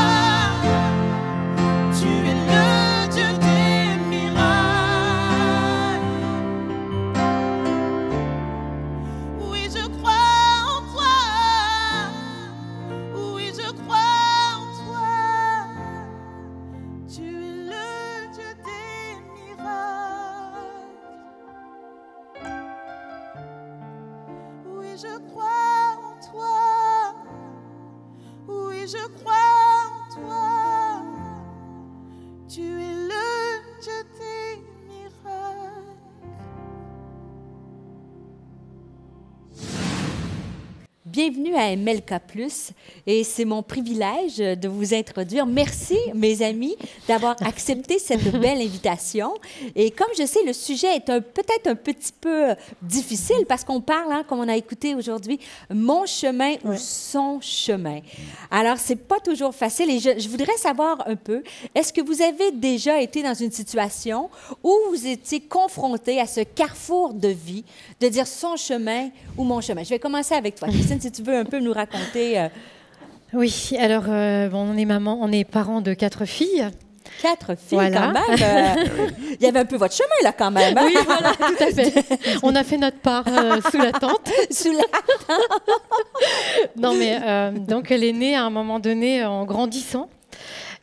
Tu es le Dieu des miracles. Oui, je crois en toi. Oui, je crois en toi. Tu es le Dieu des miracles. Oui, je crois en toi. Oui, je crois en toi. Tu es le Dieu des miracles. Bienvenue à MLK+, et c'est mon privilège de vous introduire. Merci, mes amis, d'avoir accepté cette belle invitation. Et comme je sais, le sujet est peut-être un petit peu difficile parce qu'on parle, comme on a écouté aujourd'hui, mon chemin ou son chemin. Alors, c'est pas toujours facile et je voudrais savoir un peu, est-ce que vous avez déjà été dans une situation où vous étiez confronté à ce carrefour de vie, de dire son chemin ou mon chemin? Je vais commencer avec toi, Christine, si tu veux un peu nous raconter. Oui, alors on est parents de 4 filles. 4 filles, Voilà. quand même. Il y avait un peu votre chemin, là, quand même. Oui, voilà, tout à fait. On a fait notre part sous la tente. Sous la... Non, mais donc elle est née à un moment donné en grandissant.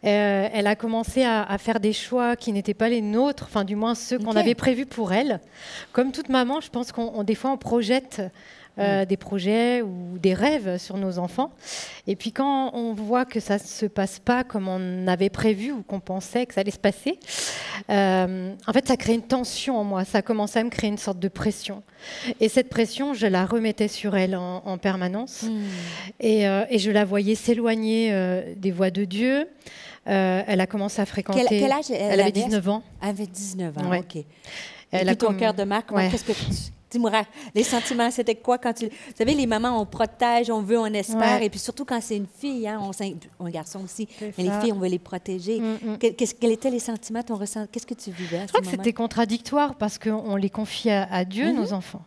Elle a commencé à faire des choix qui n'étaient pas les nôtres, enfin du moins ceux qu'on avait prévus pour elle. Comme toute maman, je pense des fois on projette des projets ou des rêves sur nos enfants. Et puis quand on voit que ça ne se passe pas comme on avait prévu ou qu'on pensait que ça allait se passer, en fait ça crée une tension en moi, ça a commencé à me créer une sorte de pression. Et cette pression, je la remettais sur elle en permanence. Et je la voyais s'éloigner des voies de Dieu. Elle a commencé à fréquenter... Quel âge elle avait 19 ans. Elle avait 19 ans, Ouais. OK. Elle Et a puis ton cœur de mère, Ouais. qu'est-ce que dis-moi, les sentiments, c'était quoi quand tu... Vous savez, les mamans, on protège, on veut, on espère, Ouais. et puis surtout quand c'est une fille, hein, un garçon aussi, C'est mais les ça. filles, on veut les protéger. Quels étaient les sentiments, ton ressenti? Qu'est-ce que tu vivais à Je ce crois que moment? c'était contradictoire parce qu'on les confie à Dieu, nos enfants.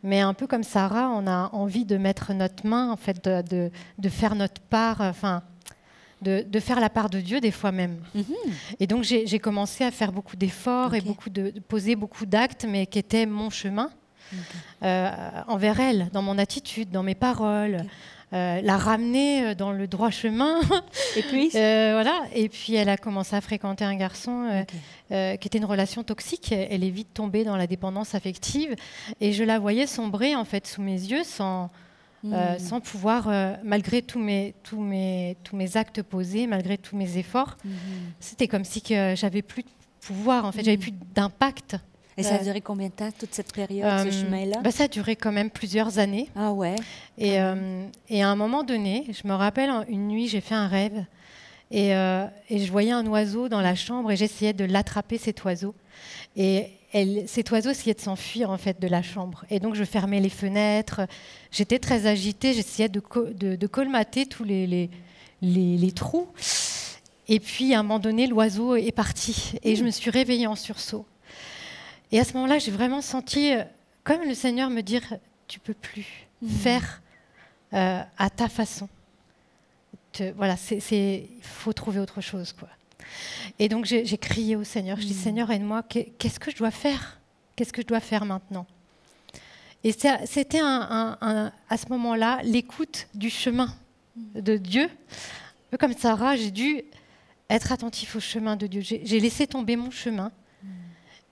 Mais un peu comme Sarah, on a envie de mettre notre main, en fait, de faire notre part, enfin, de faire la part de Dieu des fois même. Et donc j'ai commencé à faire beaucoup d'efforts et de poser beaucoup d'actes, mais qui étaient mon chemin envers elle, dans mon attitude, dans mes paroles. La ramener dans le droit chemin. Et puis voilà. Et puis elle a commencé à fréquenter un garçon qui était une relation toxique. Elle est vite tombée dans la dépendance affective et je la voyais sombrer en fait sous mes yeux sans pouvoir, malgré tous mes actes posés, malgré tous mes efforts, c'était comme si que j'avais plus de pouvoir en fait, j'avais plus d'impact. Et ça a duré combien de temps, toute cette période, ce chemin-là? Ça a duré quand même plusieurs années. Ah ouais? Et à un moment donné, je me rappelle, une nuit, j'ai fait un rêve et je voyais un oiseau dans la chambre et j'essayais de l'attraper, cet oiseau. Et cet oiseau essayait de s'enfuir en fait de la chambre. Et donc je fermais les fenêtres. J'étais très agitée. J'essayais de colmater tous les trous. Et puis à un moment donné, l'oiseau est parti et je me suis réveillée en sursaut. Et à ce moment-là, j'ai vraiment senti comme le Seigneur me dire tu peux plus faire à ta façon. Voilà, il faut trouver autre chose, quoi. Et donc j'ai crié au Seigneur. Je dis Seigneur, aide-moi. Qu'est-ce que je dois faire? Qu'est-ce que je dois faire maintenant? Et c'était à ce moment-là l'écoute du chemin de Dieu. Un peu comme Sarah, j'ai dû être attentif au chemin de Dieu. J'ai laissé tomber mon chemin.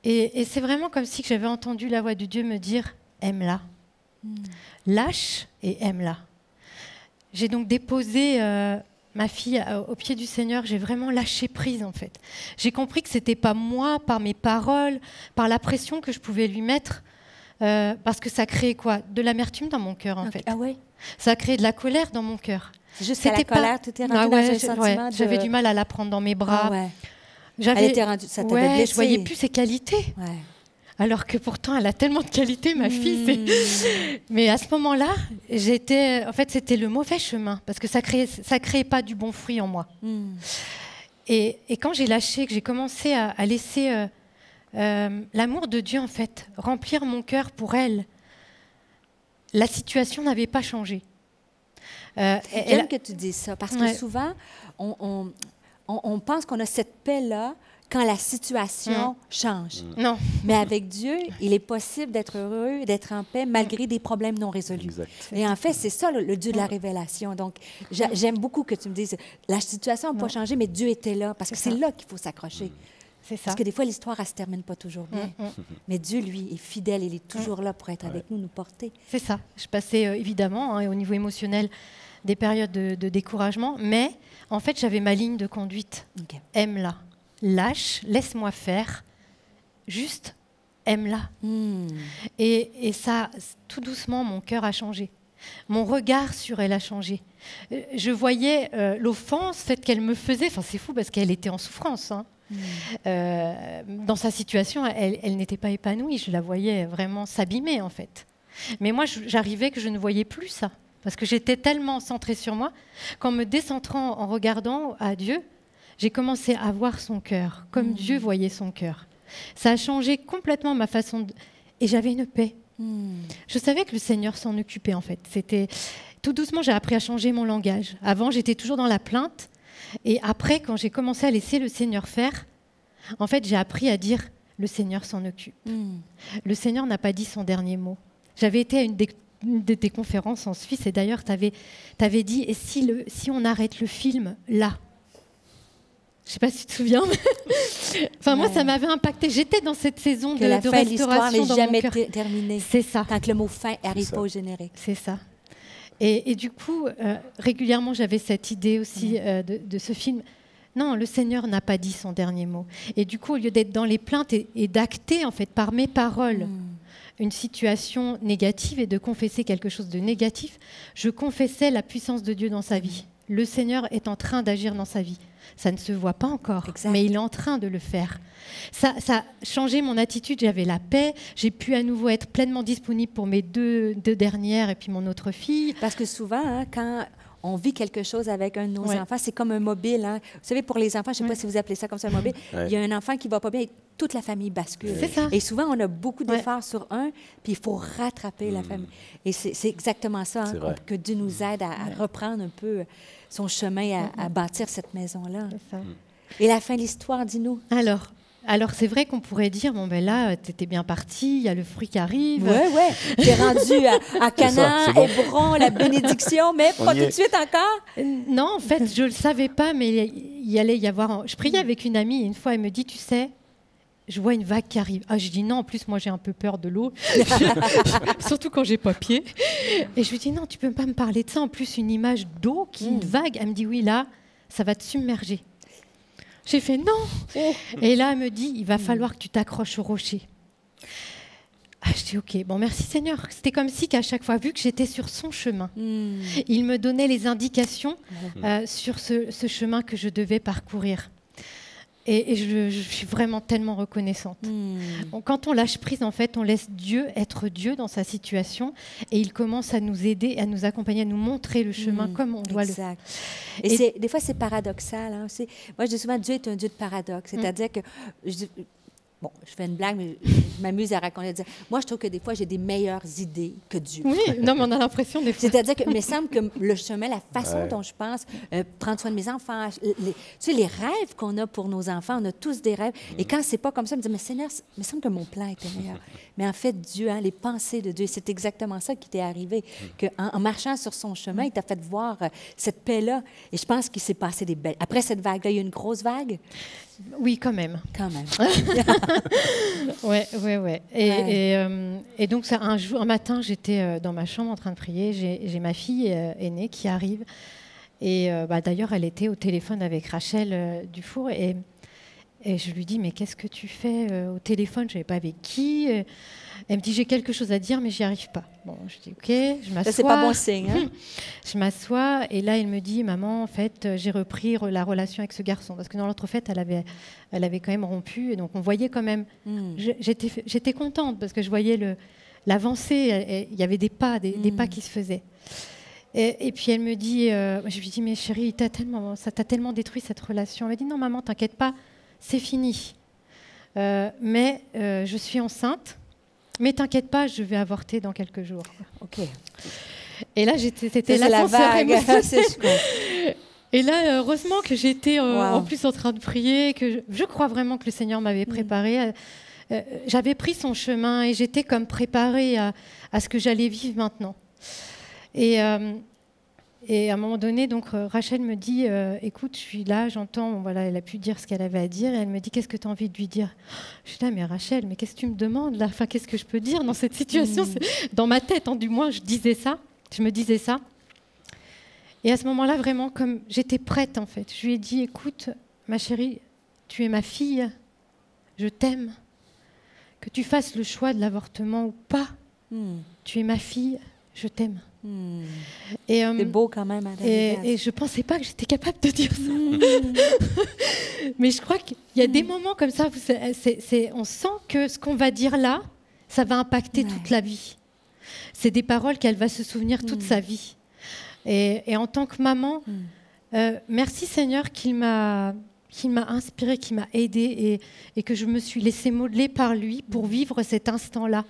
Et c'est vraiment comme si j'avais entendu la voix de Dieu me dire aime-la, lâche et aime-la. J'ai donc déposé ma fille au pied du Seigneur. J'ai vraiment lâché prise en fait. J'ai compris que c'était pas moi, par mes paroles, par la pression que je pouvais lui mettre, parce que ça créait quoi? De l'amertume dans mon cœur en fait. Ah ouais? Ça a créé de la colère dans mon cœur. Juste la colère, tu étais rendue dans un sentiment de... J'avais du mal à la prendre dans mes bras. Ah ouais. Elle était rendue, ça t'avait blessée. Je voyais plus ses qualités. Ouais. Alors que pourtant, elle a tellement de qualités, ma fille. Mais à ce moment-là, en fait, c'était le mauvais chemin parce que ça créait pas du bon fruit en moi. Et quand j'ai lâché, que j'ai commencé à laisser l'amour de Dieu en fait remplir mon cœur pour elle, la situation n'avait pas changé. J'aime que tu dises ça parce que souvent, on pense qu'on a cette paix-là quand la situation change. Non. Mais avec Dieu, il est possible d'être heureux, d'être en paix, malgré des problèmes non résolus. Exact. Et en fait, c'est ça le Dieu de la révélation. Donc, j'aime beaucoup que tu me dises, la situation n'a pas changé, mais Dieu était là, parce que c'est là qu'il faut s'accrocher. C'est ça. Parce que des fois, l'histoire, elle ne se termine pas toujours bien. Mais Dieu, lui, est fidèle, il est toujours là pour être avec nous, nous porter. C'est ça. Je passais évidemment, au niveau émotionnel, des périodes de découragement, mais en fait, j'avais ma ligne de conduite. Okay. Aime-la, lâche, laisse-moi faire, juste aime-la. Et ça, tout doucement, mon cœur a changé. Mon regard sur elle a changé. Je voyais l'offense, fait qu'elle me faisait. Enfin, c'est fou parce qu'elle était en souffrance. Hein. Dans sa situation, elle n'était pas épanouie. Je la voyais vraiment s'abîmer, en fait. Mais moi, j'arrivais que je ne voyais plus ça. Parce que j'étais tellement centrée sur moi qu'en me décentrant, en regardant à Dieu, j'ai commencé à voir son cœur, comme Dieu voyait son cœur. Ça a changé complètement ma façon de... Et j'avais une paix. Je savais que le Seigneur s'en occupait, en fait. Tout doucement, j'ai appris à changer mon langage. Avant, j'étais toujours dans la plainte. Et après, quand j'ai commencé à laisser le Seigneur faire, en fait, j'ai appris à dire « le Seigneur s'en occupe ». Le Seigneur n'a pas dit son dernier mot. J'avais été à une de tes conférences en Suisse, et d'ailleurs, tu avais dit « et si on arrête le film là ?» Je ne sais pas si tu te souviens. Enfin, moi, ça m'avait impacté. J'étais dans cette saison Que la de fin de l'histoire restauration n'est dans jamais mon cœur. terminée. C'est ça. Tant que le mot fin n'arrive pas au générique. C'est ça. Et du coup, régulièrement, j'avais cette idée aussi de ce film. Non, le Seigneur n'a pas dit son dernier mot. Et du coup, au lieu d'être dans les plaintes et d'acter, en fait, par mes paroles, une situation négative et de confesser quelque chose de négatif, je confessais la puissance de Dieu dans sa vie. Le Seigneur est en train d'agir dans sa vie. Ça ne se voit pas encore, mais il est en train de le faire. Ça a changé mon attitude, j'avais la paix, j'ai pu à nouveau être pleinement disponible pour mes deux dernières et puis mon autre fille. Parce que souvent, hein, quand on vit quelque chose avec un de nos enfants, c'est comme un mobile. Hein. Vous savez, pour les enfants, je ne sais pas si vous appelez ça comme ça un mobile, il y a un enfant qui ne va pas bien et toute la famille bascule. C'est ça. Et souvent, on a beaucoup d'efforts sur un, puis il faut rattraper la famille. Et c'est exactement ça, hein, que Dieu nous aide à reprendre un peu son chemin, à bâtir cette maison-là. C'est ça. Et la fin de l'histoire, dis-nous. Alors c'est vrai qu'on pourrait dire, bon ben là, t'étais bien parti, il y a le fruit qui arrive. Ouais. T'es rendu à Canaan, Hébron, la bénédiction, mais pas tout de suite encore. Non, en fait, je le savais pas, mais il allait y avoir... Je priais avec une amie, et une fois, elle me dit, tu sais, je vois une vague qui arrive. Ah, je dis non, en plus, moi, j'ai un peu peur de l'eau, surtout quand j'ai pas pied. Et je lui dis, non, tu peux pas me parler de ça, en plus, une image d'eau, une vague. Elle me dit, oui, là, ça va te submerger. J'ai fait non. Et là, elle me dit, il va falloir que tu t'accroches au rocher. Ah, je dis, ok, bon, merci Seigneur. C'était comme si qu'à chaque fois, vu que j'étais sur son chemin, il me donnait les indications sur ce chemin que je devais parcourir. Et je suis vraiment tellement reconnaissante. Quand on lâche prise, en fait, on laisse Dieu être Dieu dans sa situation et il commence à nous aider, à nous accompagner, à nous montrer le chemin comme on doit le faire. Et des fois, c'est paradoxal. Hein. Moi, je dis souvent, Dieu est un Dieu de paradoxe. C'est-à-dire que... Bon, je fais une blague, mais je m'amuse à raconter. Moi, je trouve que des fois, j'ai des meilleures idées que Dieu. Oui, non, mais on a l'impression des fois. C'est-à-dire que, il me semble que le chemin, la façon dont je pense, prendre soin de mes enfants, tu sais, les rêves qu'on a pour nos enfants, on a tous des rêves. Et quand c'est pas comme ça, je me dis, mais Seigneur, il me semble que mon plan était meilleur. Mais en fait, Dieu, hein, les pensées de Dieu, c'est exactement ça qui t'est arrivé. En marchant sur son chemin, il t'a fait voir cette paix-là. Et je pense qu'il s'est passé des belles... Après cette vague-là, il y a eu une grosse vague. Oui, quand même. Quand même. Ouais. Et donc, un matin, j'étais dans ma chambre en train de prier. J'ai ma fille aînée qui arrive. Et d'ailleurs, elle était au téléphone avec Rachel Dufour. Et je lui dis, mais qu'est-ce que tu fais au téléphone? Je ne savais pas avec qui. Elle me dit, j'ai quelque chose à dire, mais j'y arrive pas. Bon, je dis, ok, je m'assois. Ça, c'est pas bon signe, hein? Je m'assois, et là, elle me dit, maman, en fait, j'ai repris la relation avec ce garçon. Parce que dans l'autre fête, elle avait quand même rompu, et donc on voyait quand même... J'étais contente, parce que je voyais l'avancée, il y avait des pas, des pas qui se faisaient. Et puis elle me dit, je lui dis, mais chérie, ça t'a tellement détruit cette relation. Elle m'a dit, non, maman, t'inquiète pas, c'est fini. Mais je suis enceinte. Mais t'inquiète pas, je vais avorter dans quelques jours. OK. Et là, c'était la vague. Et là, heureusement que j'étais en plus en train de prier, que je crois vraiment que le Seigneur m'avait préparée. J'avais pris son chemin et j'étais comme préparée à ce que j'allais vivre maintenant. Et à un moment donné, donc, Rachel me dit, écoute, je suis là, j'entends, voilà, elle a pu dire ce qu'elle avait à dire, et elle me dit, qu'est-ce que tu as envie de lui dire? Je suis là, mais Rachel, mais qu'est-ce que tu me demandes là? Enfin, qu'est-ce que je peux dire dans cette situation? Dans ma tête, hein, du moins, je me disais ça. Et à ce moment-là, vraiment, comme j'étais prête, en fait, je lui ai dit, écoute, ma chérie, tu es ma fille, je t'aime, que tu fasses le choix de l'avortement ou pas, tu es ma fille, je t'aime. C'est beau quand même. Et je ne pensais pas que j'étais capable de dire ça. Mais je crois qu'il y a des moments comme ça, on sent que ce qu'on va dire là, ça va impacter toute la vie. C'est des paroles qu'elle va se souvenir toute sa vie. Et en tant que maman, merci Seigneur qu'il m'a inspirée, qu'il m'a aidée et que je me suis laissée modeler par lui pour vivre cet instant-là,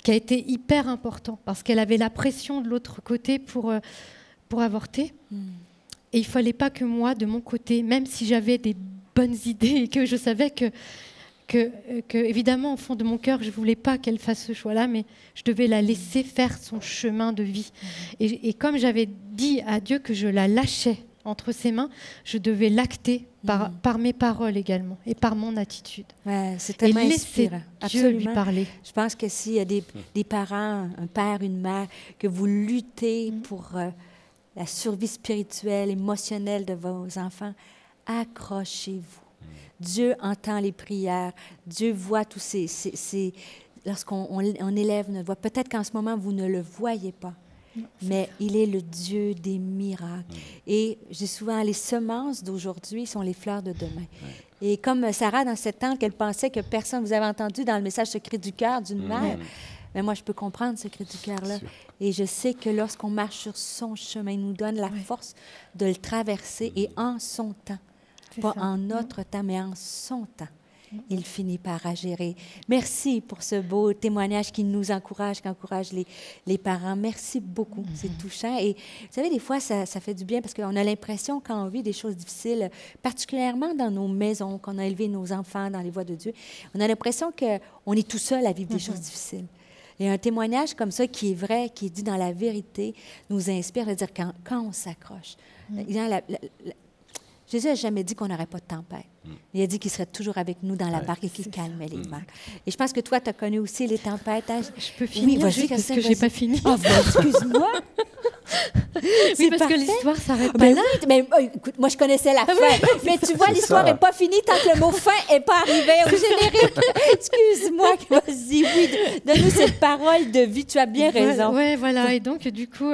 qui a été hyper important, parce qu'elle avait la pression de l'autre côté pour avorter. Et il ne fallait pas que moi, de mon côté, même si j'avais des bonnes idées et que je savais que évidemment, au fond de mon cœur, je ne voulais pas qu'elle fasse ce choix-là, mais je devais la laisser faire son chemin de vie. Et comme j'avais dit à Dieu que je la lâchais, entre ses mains, je devais l'acter par mes paroles également et par mon attitude. Ouais, c'est Et tellement laisser inspirant. Dieu lui Absolument. parler. Je pense que s'il y a des parents, un père, une mère, que vous luttez pour la survie spirituelle, émotionnelle de vos enfants, accrochez-vous. Dieu entend les prières. Dieu voit tous ces lorsqu'on élève notre voix. Peut-être qu'en ce moment, vous ne le voyez pas, mais il est le Dieu des miracles. Et je dis souvent, les semences d'aujourd'hui sont les fleurs de demain. Et comme Sarah, dans cette tente, qu'elle pensait que personne, vous avez entendu dans le message secret du cœur d'une mère, mais moi, je peux comprendre ce cri du cœur-là. Et je sais que lorsqu'on marche sur son chemin, il nous donne la force de le traverser et en son temps. Pas en notre temps, mais en son temps. Il finit par agir. Merci pour ce beau témoignage qui nous encourage, qui encourage les parents. Merci beaucoup. C'est touchant. Et vous savez, des fois, ça fait du bien parce qu'on a l'impression, quand on vit des choses difficiles, particulièrement dans nos maisons, qu'on a élevé nos enfants dans les voies de Dieu, on a l'impression qu'on est tout seul à vivre des choses difficiles. Et un témoignage comme ça, qui est vrai, qui est dit dans la vérité, nous inspire de dire quand on s'accroche. Jésus n'a jamais dit qu'on n'aurait pas de tempête. Il a dit qu'il serait toujours avec nous dans la barque et qu'il calmait les vagues. Et je pense que toi, tu as connu aussi les tempêtes. Hein? Je peux finir vas-y, parce que je n'ai pas fini. Oh, excuse-moi. Oui, parce que l'histoire s'arrête pas Ben là. oui, mais écoute, moi, je connaissais la fin. Mais tu vois, l'histoire n'est pas finie tant que le mot « fin » n'est pas arrivé au générique. Excuse-moi. Vas-y, oui, donne-nous cette parole de vie. Tu as bien raison. Oui, voilà. Et donc, du coup,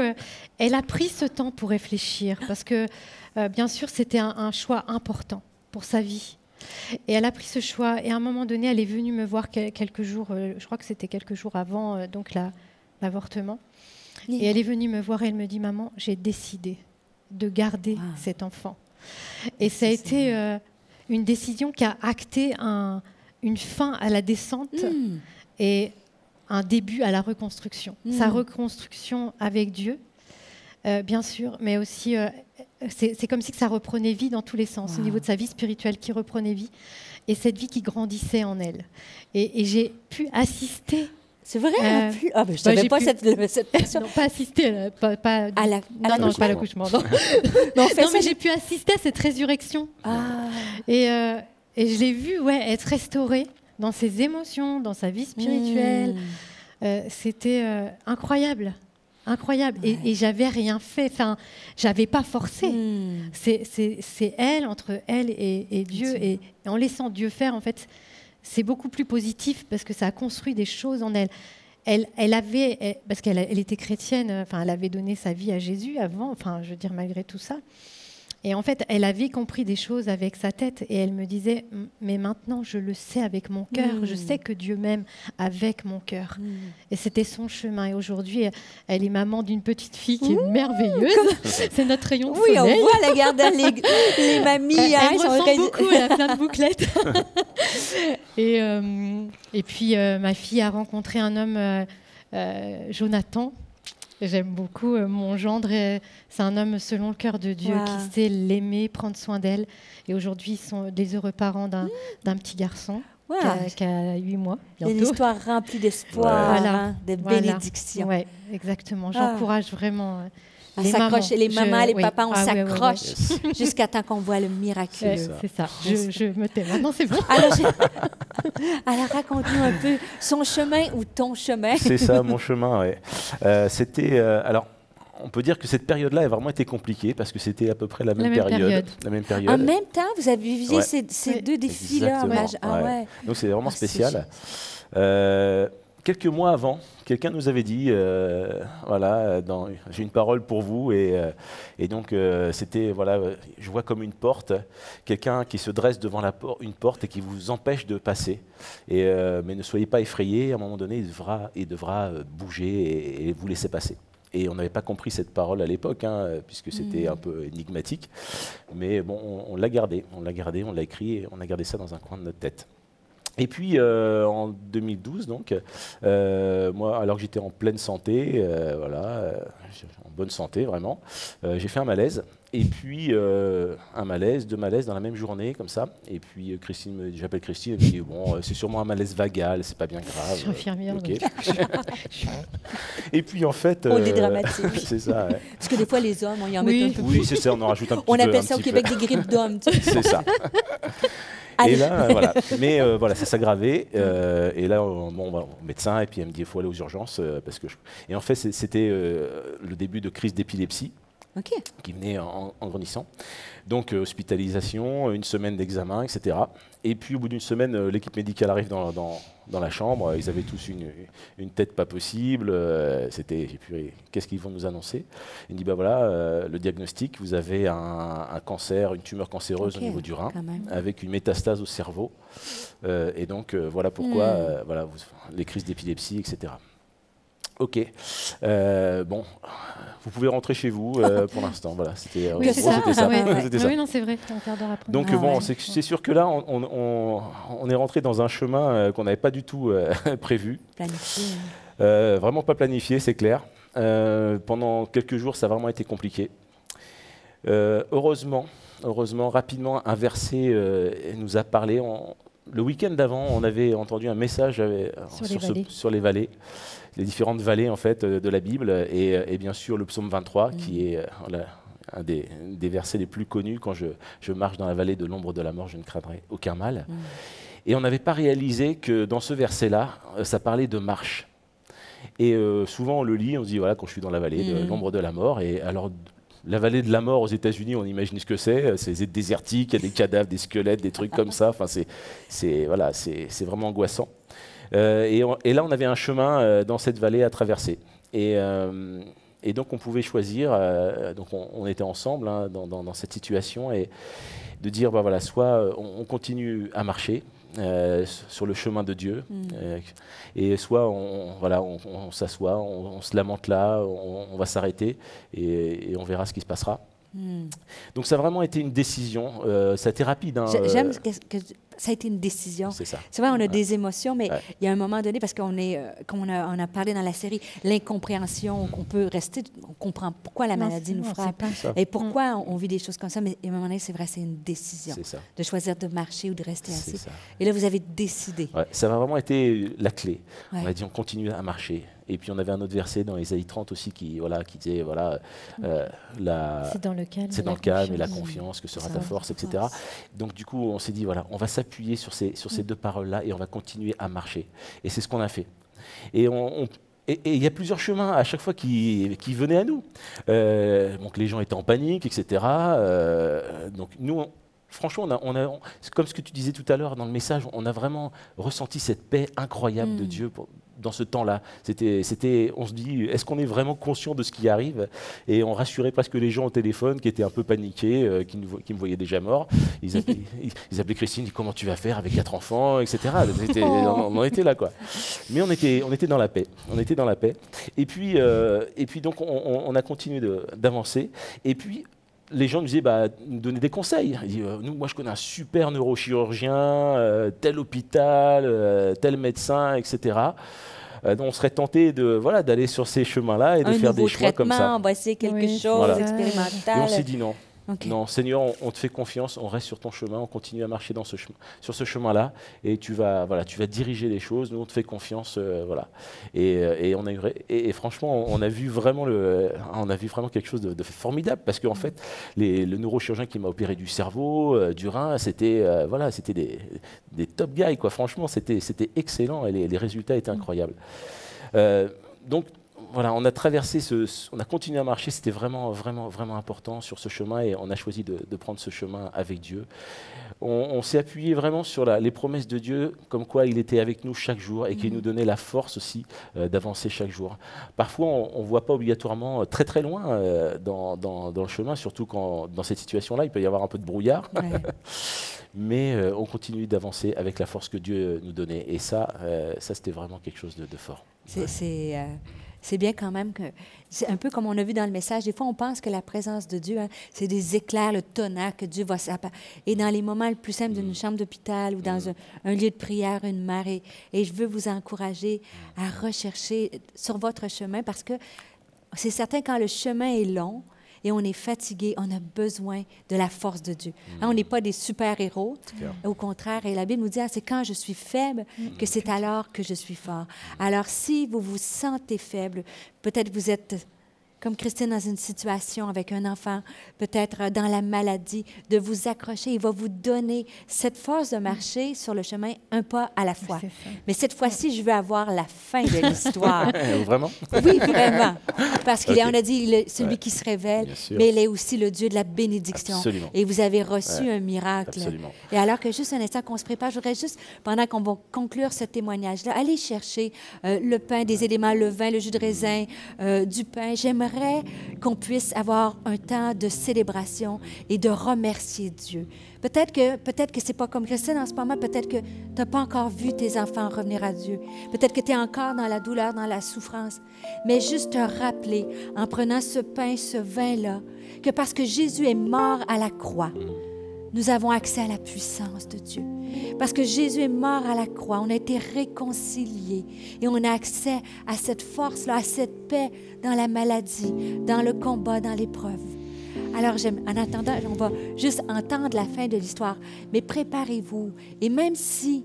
elle a pris ce temps pour réfléchir parce que, bien sûr, c'était un choix important pour sa vie. Et elle a pris ce choix. Et à un moment donné, elle est venue me voir quelques jours, je crois que c'était quelques jours avant donc l'avortement. Et elle est venue me voir et elle me dit « Maman, j'ai décidé de garder cet enfant. » Et ça a été une décision qui a acté une fin à la descente et un début à la reconstruction. Sa reconstruction avec Dieu, bien sûr, mais aussi, c'est comme si que ça reprenait vie dans tous les sens, au niveau de sa vie spirituelle qui reprenait vie, et cette vie qui grandissait en elle. Et j'ai pu assister. C'est vrai? Je ne savais pas cette personne. Non, pas assister, pas à l'accouchement. Non, mais j'ai pu assister à cette résurrection. Et je l'ai vue être restaurée dans ses émotions, dans sa vie spirituelle. C'était incroyable. Incroyable. Et j'avais rien fait. Enfin, j'avais pas forcé. C'est elle, entre elle et Dieu. Et en laissant Dieu faire, en fait, c'est beaucoup plus positif parce que ça a construit des choses en elle. Elle avait, parce qu'elle était chrétienne, enfin, elle avait donné sa vie à Jésus avant, enfin, je veux dire, malgré tout ça. Et en fait, elle avait compris des choses avec sa tête et elle me disait, mais maintenant, je le sais avec mon cœur, je sais que Dieu m'aime avec mon cœur. Et c'était son chemin. Et aujourd'hui, elle est maman d'une petite fille qui est merveilleuse. C'est notre rayon de soleil. Oui, on voit la garde les mamies. Elle ressemble beaucoup, elle a plein de bouclettes. Et puis, ma fille a rencontré un homme, Jonathan. J'aime beaucoup mon gendre. C'est un homme selon le cœur de Dieu qui sait l'aimer, prendre soin d'elle. Et aujourd'hui, ils sont des heureux parents d'un petit garçon qui a 8 mois. Bientôt. Une histoire remplie d'espoir, de bénédiction. Oui, exactement. J'encourage vraiment les mamans, les papas, on s'accroche jusqu'à temps qu'on voit le miraculeux. C'est ça. Je me tais. Maintenant, c'est bon. Alors, raconte-nous un peu son chemin ou ton chemin. C'est ça, mon chemin, oui. C'était... alors, on peut dire que cette période-là a vraiment été compliquée parce que c'était à peu près la même période. En même temps, vous avez vécu ces deux défis-là. Donc, c'est vraiment spécial. Quelques mois avant, quelqu'un nous avait dit, j'ai une parole pour vous, et donc c'était, je vois comme une porte, quelqu'un qui se dresse devant une porte et qui vous empêche de passer. Mais ne soyez pas effrayés, à un moment donné, il devra bouger et vous laisser passer. Et on n'avait pas compris cette parole à l'époque, puisque c'était un peu énigmatique. Mais bon, on l'a gardé, on l'a écrit, et on a gardé ça dans un coin de notre tête. Et puis, en 2012, donc, moi, alors que j'étais en pleine santé, en bonne santé, vraiment, j'ai fait un malaise. Et puis, un malaise, 2 malaises dans la même journée, comme ça. Et puis, j'appelle Christine, elle me dit, bon, c'est sûrement un malaise vagal, c'est pas bien grave. Je suis infirmière. Ok. Donc. Et puis, en fait... On dédramatise. c'est ça, ouais. Parce que des fois, les hommes, on y en Oui. met un peu Oui, plus. c'est ça, on en rajoute un petit On peu. appelle un ça au petit Québec peu. des grippes d'hommes. Tu sais. C'est ça. Allez. Et là, voilà. Mais voilà, ça s'aggravait. Et là, bon, on va au médecin, et puis elle me dit, il faut aller aux urgences. Parce que Et en fait, c'était le début de crise d'épilepsie OK. qui venait en grandissant. Donc, hospitalisation, 1 semaine d'examen, etc. Et puis, au bout d'1 semaine, l'équipe médicale arrive dans la chambre. Ils avaient tous une tête pas possible. C'était, qu'est-ce qu'ils vont nous annoncer? Il me dit, bah voilà, le diagnostic, vous avez un cancer, une tumeur cancéreuse Ok, au niveau du rein, quand même. avec une métastase au cerveau. Et donc, voilà pourquoi voilà, les crises d'épilepsie, etc. Ok. Bon, vous pouvez rentrer chez vous pour l'instant. Voilà, c'était Oui, c'est en gros, ça. c'était ça. Ah ouais. C'était Ah ça. oui, non, c'est vrai. Un quart d'heure après. Donc Ah bon, ouais. c'est sûr que là, on est rentré dans un chemin qu'on n'avait pas du tout prévu. Planifié. Vraiment pas planifié, c'est clair. Pendant quelques jours, ça a vraiment été compliqué. Heureusement, rapidement, un verset nous a parlé. Le week-end d'avant, on avait entendu un message sur les vallées, les différentes vallées en fait de la Bible, et bien sûr le psaume 23, qui est un des versets les plus connus. Quand je marche dans la vallée de l'ombre de la mort, je ne craindrai aucun mal. Et on n'avait pas réalisé que dans ce verset-là, ça parlait de marche. Et souvent on le lit, on se dit voilà, quand je suis dans la vallée de l'ombre de la mort, et alors la vallée de la mort aux États-Unis, on imagine ce que c'est désertique, il y a des cadavres, des squelettes, des trucs comme ça. Enfin, c'est vraiment angoissant. Et là, on avait un chemin dans cette vallée à traverser. Et donc, on pouvait choisir. Donc, on était ensemble hein, dans cette situation, et de dire, bah voilà, soit on continue à marcher sur le chemin de Dieu, et soit on s'assoit, on se lamente là, on va s'arrêter, et on verra ce qui se passera. Donc ça a vraiment été une décision. Ça a été rapide. Hein, J'aime que ça a été une décision. C'est ça. C'est vrai, on a des émotions, mais Ouais. il y a un moment donné, parce qu'on est, comme on a parlé dans la série, l'incompréhension, qu'on peut rester, on comprend pourquoi la Non, maladie nous on sait frappe pas. Ça. et pourquoi on vit des choses comme ça, mais à un moment donné, c'est vrai, c'est une décision C'est ça. de choisir de marcher ou de rester C'est assis. ça. Et là, vous avez décidé. Ouais, ça a vraiment été la clé. Ouais. On a dit on continue à marcher. Et puis on avait un autre verset dans Ésaïe 30 aussi qui disait voilà, C'est dans le calme. c'est dans la le calme et la confiance. confiance que sera Ça ta va, force, ta etc. force. Donc du coup on s'est dit voilà, on va s'appuyer sur ces deux paroles-là et on va continuer à marcher. Et c'est ce qu'on a fait. Et il y a plusieurs chemins à chaque fois qui venaient à nous. Donc les gens étaient en panique, etc. Donc nous, franchement, c'est comme ce que tu disais tout à l'heure dans le message, on a vraiment ressenti cette paix incroyable de Dieu dans ce temps-là. On se dit, est-ce qu'on est vraiment conscient de ce qui arrive? Et on rassurait presque les gens au téléphone qui étaient un peu paniqués, qui me voyaient déjà mort. Ils appelaient Christine, comment tu vas faire avec 4 enfants, etc. On en était là, quoi. Mais on était dans la paix. On était dans la paix. Et puis donc, on a continué d'avancer. Et puis, les gens nous disaient, nous donnaient des conseils. Ils disaient, moi je connais un super neurochirurgien, tel hôpital, tel médecin, etc. Donc on serait tenté d'aller sur ces chemins-là et de Un faire des nouveau choix comme ça. traitement, on va essayer quelque Oui, chose voilà. ça. d'expérimental. Et on s'est dit non. Ok. Non, Seigneur, on te fait confiance, on reste sur ton chemin, on continue à marcher sur ce chemin-là, et tu vas diriger les choses. Nous, on te fait confiance, voilà. Et franchement, on a vu vraiment quelque chose de formidable, parce qu'en fait, le neurochirurgien qui m'a opéré du cerveau, du rein, c'était des top guys, quoi. Franchement, c'était excellent, et les résultats étaient incroyables. Donc voilà, on a traversé on a continué à marcher, c'était vraiment, vraiment, vraiment important sur ce chemin, et on a choisi de prendre ce chemin avec Dieu. On s'est appuyé vraiment sur les promesses de Dieu, comme quoi il était avec nous chaque jour et qu'il nous donnait la force aussi d'avancer chaque jour. Parfois, on ne voit pas obligatoirement très très loin dans le chemin, surtout quand dans cette situation-là, il peut y avoir un peu de brouillard. Ouais. Mais on continue d'avancer avec la force que Dieu nous donnait. Et ça c'était vraiment quelque chose de fort. C'est bien quand même que c'est un peu comme on a vu dans le message. Des fois, on pense que la présence de Dieu, c'est des éclairs, le tonnerre, que Dieu va s'apparaître. Et dans les moments les plus simples d'une chambre d'hôpital ou dans un lieu de prière, une mare. Et je veux vous encourager à rechercher sur votre chemin, parce que c'est certain, quand le chemin est long, et on est fatigué, on a besoin de la force de Dieu. Hein, on n'est pas des super-héros, au contraire. Et la Bible nous dit, c'est quand je suis faible que c'est alors que je suis fort. Alors, si vous vous sentez faible, peut-être vous êtes comme Christine dans une situation avec un enfant, peut-être dans la maladie, de vous accrocher. Il va vous donner cette force de marcher sur le chemin un pas à la fois. Mais cette fois-ci, je veux avoir la fin de l'histoire. Vraiment? Oui, vraiment. Parce qu'on a dit, celui qui se révèle, sûr. mais il est aussi le Dieu de la bénédiction. Absolument. Et vous avez reçu un miracle. Absolument. Et alors que juste un instant qu'on se prépare, je voudrais juste, pendant qu'on va conclure ce témoignage-là, aller chercher le pain, des éléments, le vin, le jus de raisin, du pain. J'aimerais qu'on puisse avoir un temps de célébration et de remercier Dieu. Peut-être que c'est pas comme Christine en ce moment, peut-être que tu n'as pas encore vu tes enfants revenir à Dieu. Peut-être que tu es encore dans la douleur, dans la souffrance. Mais juste te rappeler, en prenant ce pain, ce vin-là, que parce que Jésus est mort à la croix, nous avons accès à la puissance de Dieu. Parce que Jésus est mort à la croix, on a été réconciliés et on a accès à cette force-là, à cette paix dans la maladie, dans le combat, dans l'épreuve. Alors, en attendant, on va juste entendre la fin de l'histoire, mais préparez-vous. Et même si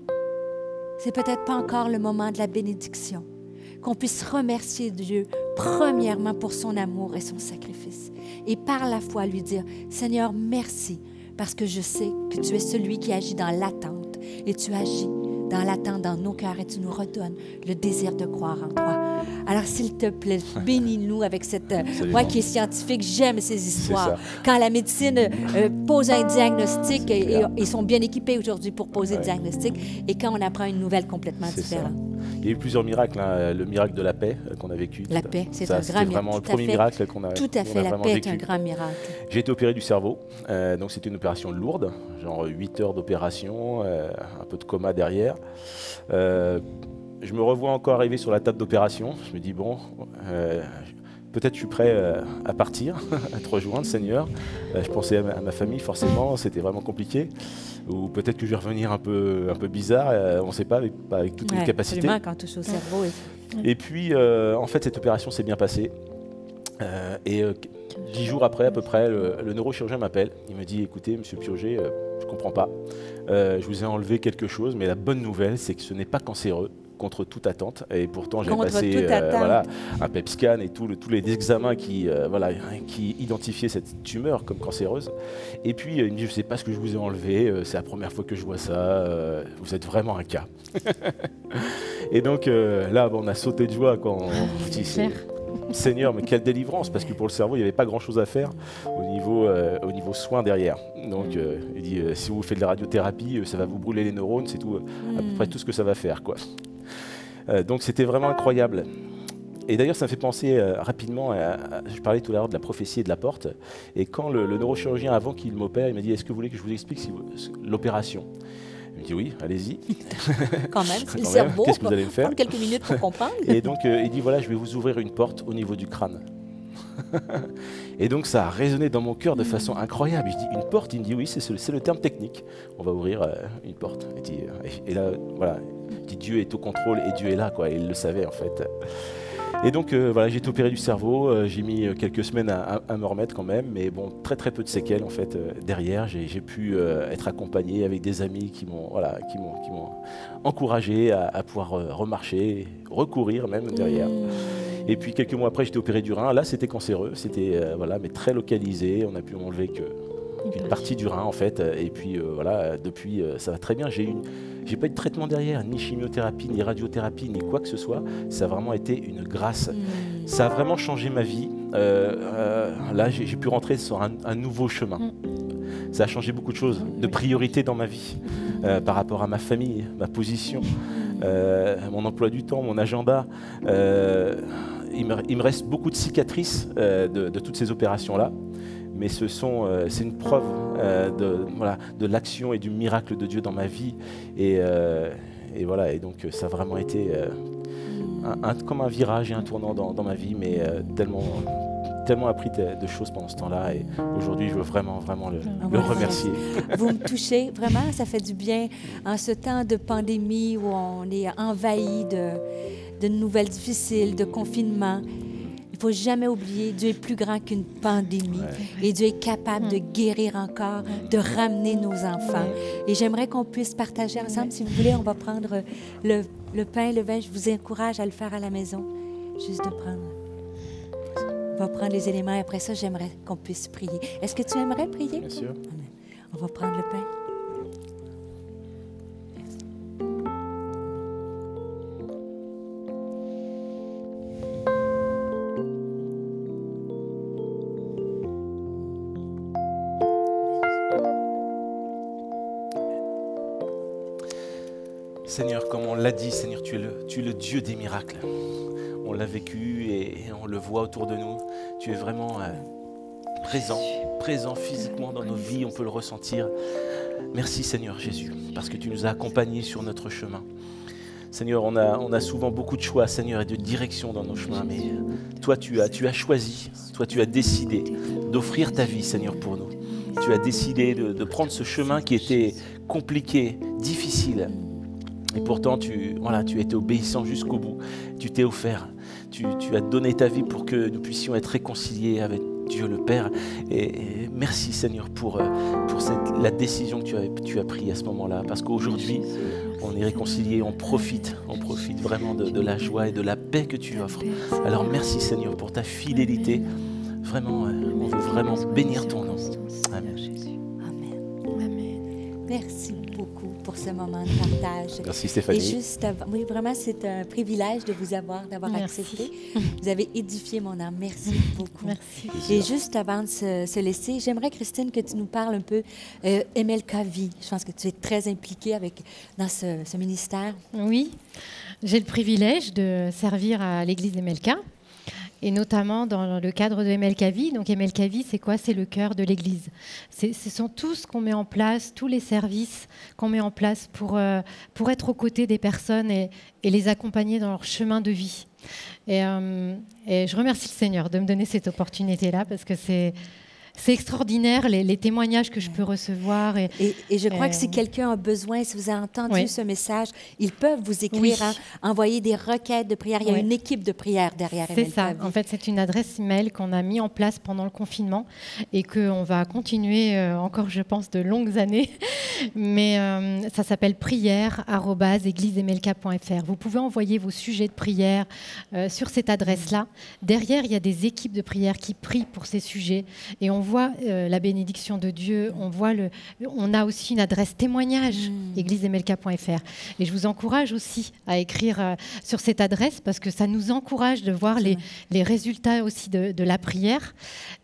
c'est peut-être pas encore le moment de la bénédiction, qu'on puisse remercier Dieu premièrement pour son amour et son sacrifice. Et par la foi, lui dire, Seigneur, merci, parce que je sais que tu es celui qui agit dans l'attente et tu agis dans l'attente dans nos cœurs et tu nous redonnes le désir de croire en toi. Alors, s'il te plaît, bénis-nous avec cette... moi qui est scientifique, j'aime ces histoires. Quand la médecine pose un diagnostic, et ils sont bien équipés aujourd'hui pour poser le diagnostic, et quand on apprend une nouvelle complètement différente. Il y a eu plusieurs miracles. Hein. Le miracle de la paix qu'on a vécu. La paix, c'est un grand miracle. C'est vraiment le premier miracle qu'on a vécu. Tout à fait, la paix est un grand miracle. J'ai été opéré du cerveau. Donc, c'était une opération lourde, genre 8 heures d'opération, un peu de coma derrière. Je me revois encore arriver sur la table d'opération. Je me dis, bon, peut-être je suis prêt à partir, à te rejoindre, Seigneur. Je pensais à ma famille, forcément, c'était vraiment compliqué. Ou peut-être que je vais revenir un peu bizarre, on ne sait pas, avec toutes mes capacités. Absolument, quand on touche au cerveau. Et puis, en fait, cette opération s'est bien passée. Et 10 jours après, à peu près, le neurochirurgien m'appelle. Il me dit, écoutez, monsieur Piogé, je ne comprends pas. Je vous ai enlevé quelque chose, mais la bonne nouvelle, c'est que ce n'est pas cancéreux, contre toute attente. Et pourtant, j'ai passé un PET scan et tous les examens qui identifiaient cette tumeur comme cancéreuse. Et puis, il me dit, je ne sais pas ce que je vous ai enlevé, c'est la première fois que je vois ça, vous êtes vraiment un cas. Et donc, là, on a sauté de joie quand on dit, Seigneur, mais quelle délivrance, parce que pour le cerveau, il n'y avait pas grand-chose à faire au niveau soins derrière. Donc, il dit, si vous faites de la radiothérapie, ça va vous brûler les neurones, c'est tout, à peu près tout ce que ça va faire, quoi. Donc, c'était vraiment incroyable. Et d'ailleurs, ça me fait penser rapidement, je parlais tout à l'heure de la prophétie et de la porte, et quand le neurochirurgien, avant qu'il m'opère, il m'a dit, est-ce que vous voulez que je vous explique l'opération ? Il me dit oui, allez-y. Quand même, c'est le cerveau. Qu'est-ce que vous allez me faire? Prendre quelques minutes pour comprendre. Et donc, il dit, voilà, je vais vous ouvrir une porte au niveau du crâne. Et donc, ça a résonné dans mon cœur de façon incroyable. Je dis, une porte? Il me dit, oui, c'est le terme technique. On va ouvrir une porte. Et là, voilà, il dit, Dieu est au contrôle et Dieu est là, quoi. Et il le savait, en fait. Et donc, voilà, j'ai été opéré du cerveau. J'ai mis quelques semaines à me remettre quand même. Mais bon, très peu de séquelles, en fait, derrière. J'ai pu être accompagné avec des amis qui m'ont encouragé à pouvoir remarcher, recourir même derrière. Et puis, quelques mois après, j'étais opéré du rein. Là, c'était cancéreux. C'était, mais très localisé. On a pu m'enlever qu'une partie du rein, en fait. Et puis, depuis, ça va très bien. J'ai pas eu de traitement derrière, ni chimiothérapie, ni radiothérapie, ni quoi que ce soit. Ça a vraiment été une grâce. Ça a vraiment changé ma vie. Là, j'ai pu rentrer sur un nouveau chemin. Ça a changé beaucoup de choses, de priorités dans ma vie, par rapport à ma famille, ma position, mon emploi du temps, mon agenda. Il me reste beaucoup de cicatrices de toutes ces opérations-là. Mais c'est une preuve de l'action et du miracle de Dieu dans ma vie. Et donc ça a vraiment été comme un virage et un tournant dans ma vie, mais tellement appris de choses pendant ce temps-là. Et aujourd'hui, je veux vraiment le remercier. Vous me touchez, vraiment, ça fait du bien en ce temps de pandémie où on est envahi de nouvelles difficiles, de confinement. Il ne faut jamais oublier, Dieu est plus grand qu'une pandémie. Et Dieu est capable de guérir encore, de ramener nos enfants. Et j'aimerais qu'on puisse partager ensemble. Si vous voulez, on va prendre le pain, le vin. Je vous encourage à le faire à la maison. Juste de prendre. On va prendre les éléments et après ça, j'aimerais qu'on puisse prier. Est-ce que tu aimerais prier? Bien sûr. Amen. On va prendre le pain. Seigneur, comme on l'a dit, Seigneur, tu es le Dieu des miracles. On l'a vécu et on le voit autour de nous. Tu es vraiment présent physiquement dans nos vies, on peut le ressentir. Merci Seigneur Jésus, parce que tu nous as accompagnés sur notre chemin. Seigneur, on a souvent beaucoup de choix, Seigneur, et de direction dans nos chemins, mais toi, tu as choisi, toi, tu as décidé d'offrir ta vie, Seigneur, pour nous. Tu as décidé de prendre ce chemin qui était compliqué, difficile. Et pourtant, tu as été obéissant jusqu'au bout. Tu t'es offert. Tu as donné ta vie pour que nous puissions être réconciliés avec Dieu le Père. Et merci Seigneur pour la décision que tu as prise à ce moment-là. Parce qu'aujourd'hui, on est réconciliés, on profite vraiment de la joie et de la paix que tu offres. Alors merci Seigneur pour ta fidélité. Vraiment, on veut vraiment bénir ton nom. Amen. Amen. Merci beaucoup pour ce moment de partage. Merci Stéphanie. Et juste oui, vraiment, c'est un privilège de vous d'avoir accepté. Vous avez édifié mon âme. Merci beaucoup. Merci. Et juste avant de se laisser, j'aimerais, Christine, que tu nous parles un peu MLK Vie. Je pense que tu es très impliquée dans ce ministère. Oui, j'ai le privilège de servir à l'église MLK. Et notamment dans le cadre de MLK Vie. Donc MLK Vie, c'est quoi? C'est le cœur de l'Église. Ce sont tout ce qu'on met en place, tous les services qu'on met en place pour être aux côtés des personnes et les accompagner dans leur chemin de vie. Et je remercie le Seigneur de me donner cette opportunité-là parce que c'est extraordinaire, les témoignages que je peux recevoir. Et je crois que si quelqu'un a besoin, si vous avez entendu ce message, ils peuvent vous écrire, envoyer des requêtes de prière. Il y a une équipe de prière derrière. C'est ça. En fait, c'est une adresse email qu'on a mis en place pendant le confinement et qu'on va continuer encore, je pense, de longues années. Mais ça s'appelle prière@églisemlk.fr. Vous pouvez envoyer vos sujets de prière sur cette adresse-là. Derrière, il y a des équipes de prière qui prient pour ces sujets et on voit la bénédiction de Dieu, on a aussi une adresse témoignage, églisemlk.fr. Et je vous encourage aussi à écrire sur cette adresse parce que ça nous encourage de voir les résultats aussi de la prière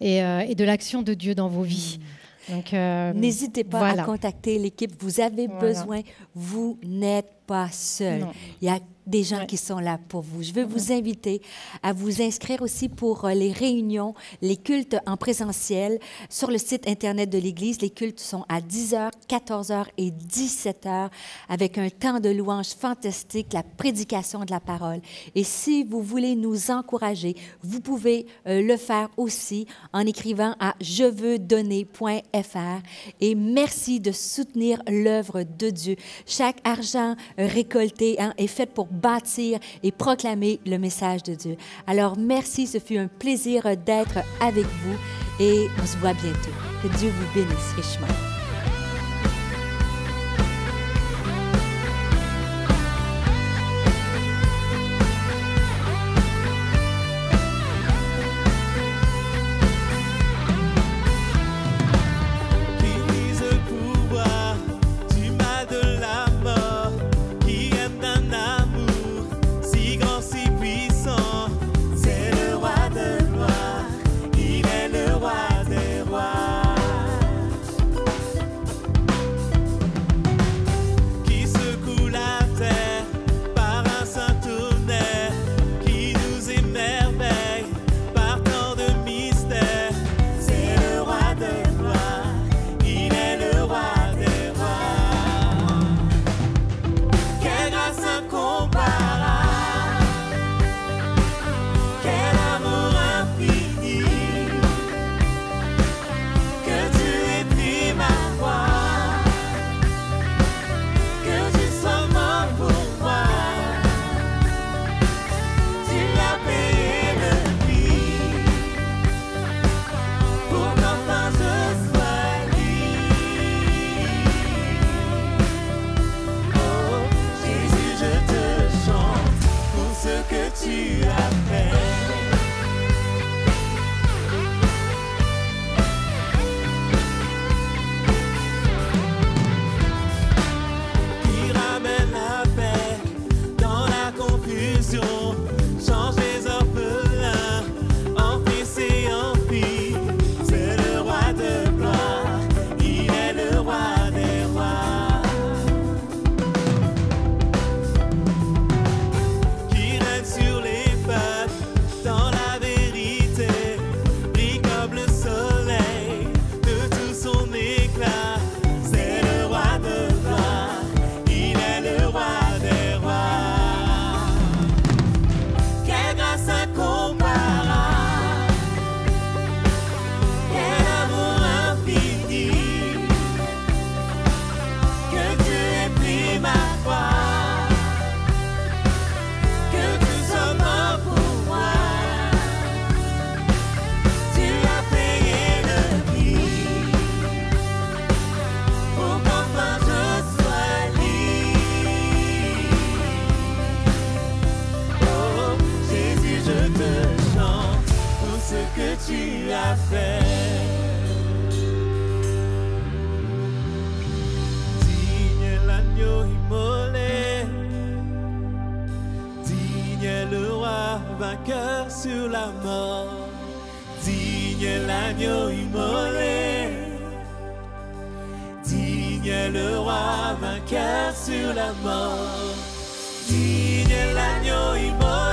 et de l'action de Dieu dans vos vies. Donc, n'hésitez pas à contacter l'équipe. Vous avez besoin, vous n'êtes pas seul. Non. Il y a des gens qui sont là pour vous. Je veux vous inviter à vous inscrire aussi pour les réunions, les cultes en présentiel sur le site Internet de l'Église. Les cultes sont à 10h, 14h et 17h avec un temps de louange fantastique, la prédication de la parole. Et si vous voulez nous encourager, vous pouvez le faire aussi en écrivant à jeveusdonner.fr. Et merci de soutenir l'œuvre de Dieu. Chaque argent récolté est fait pour bâtir et proclamer le message de Dieu. Alors, merci, ce fut un plaisir d'être avec vous et on se voit bientôt. Que Dieu vous bénisse richement. tu as fait. Qui ramène la paix dans la confusion, change les orphelins en fils et en filles. C'est le roi de gloire, il est le roi des rois. Qui règne sur les peuples dans la vérité, brille comme le soleil de tout son éclat. C'est le roi de gloire, il est le roi des rois. Quelle grâce incomparable, quel amour infini, que Dieu ait pris ma croix, que tu sois mort pour moi. Tu as payé le prix pour qu'enfin je sois libre. Oh Jésus, je te chante pour ce que tu as fait. Digne est l'agneau immolé, digne est le roi vainqueur sur la mort. Digne est l'agneau immolé, digne est le roi vainqueur sur la mort. Digne est l'agneau immolé.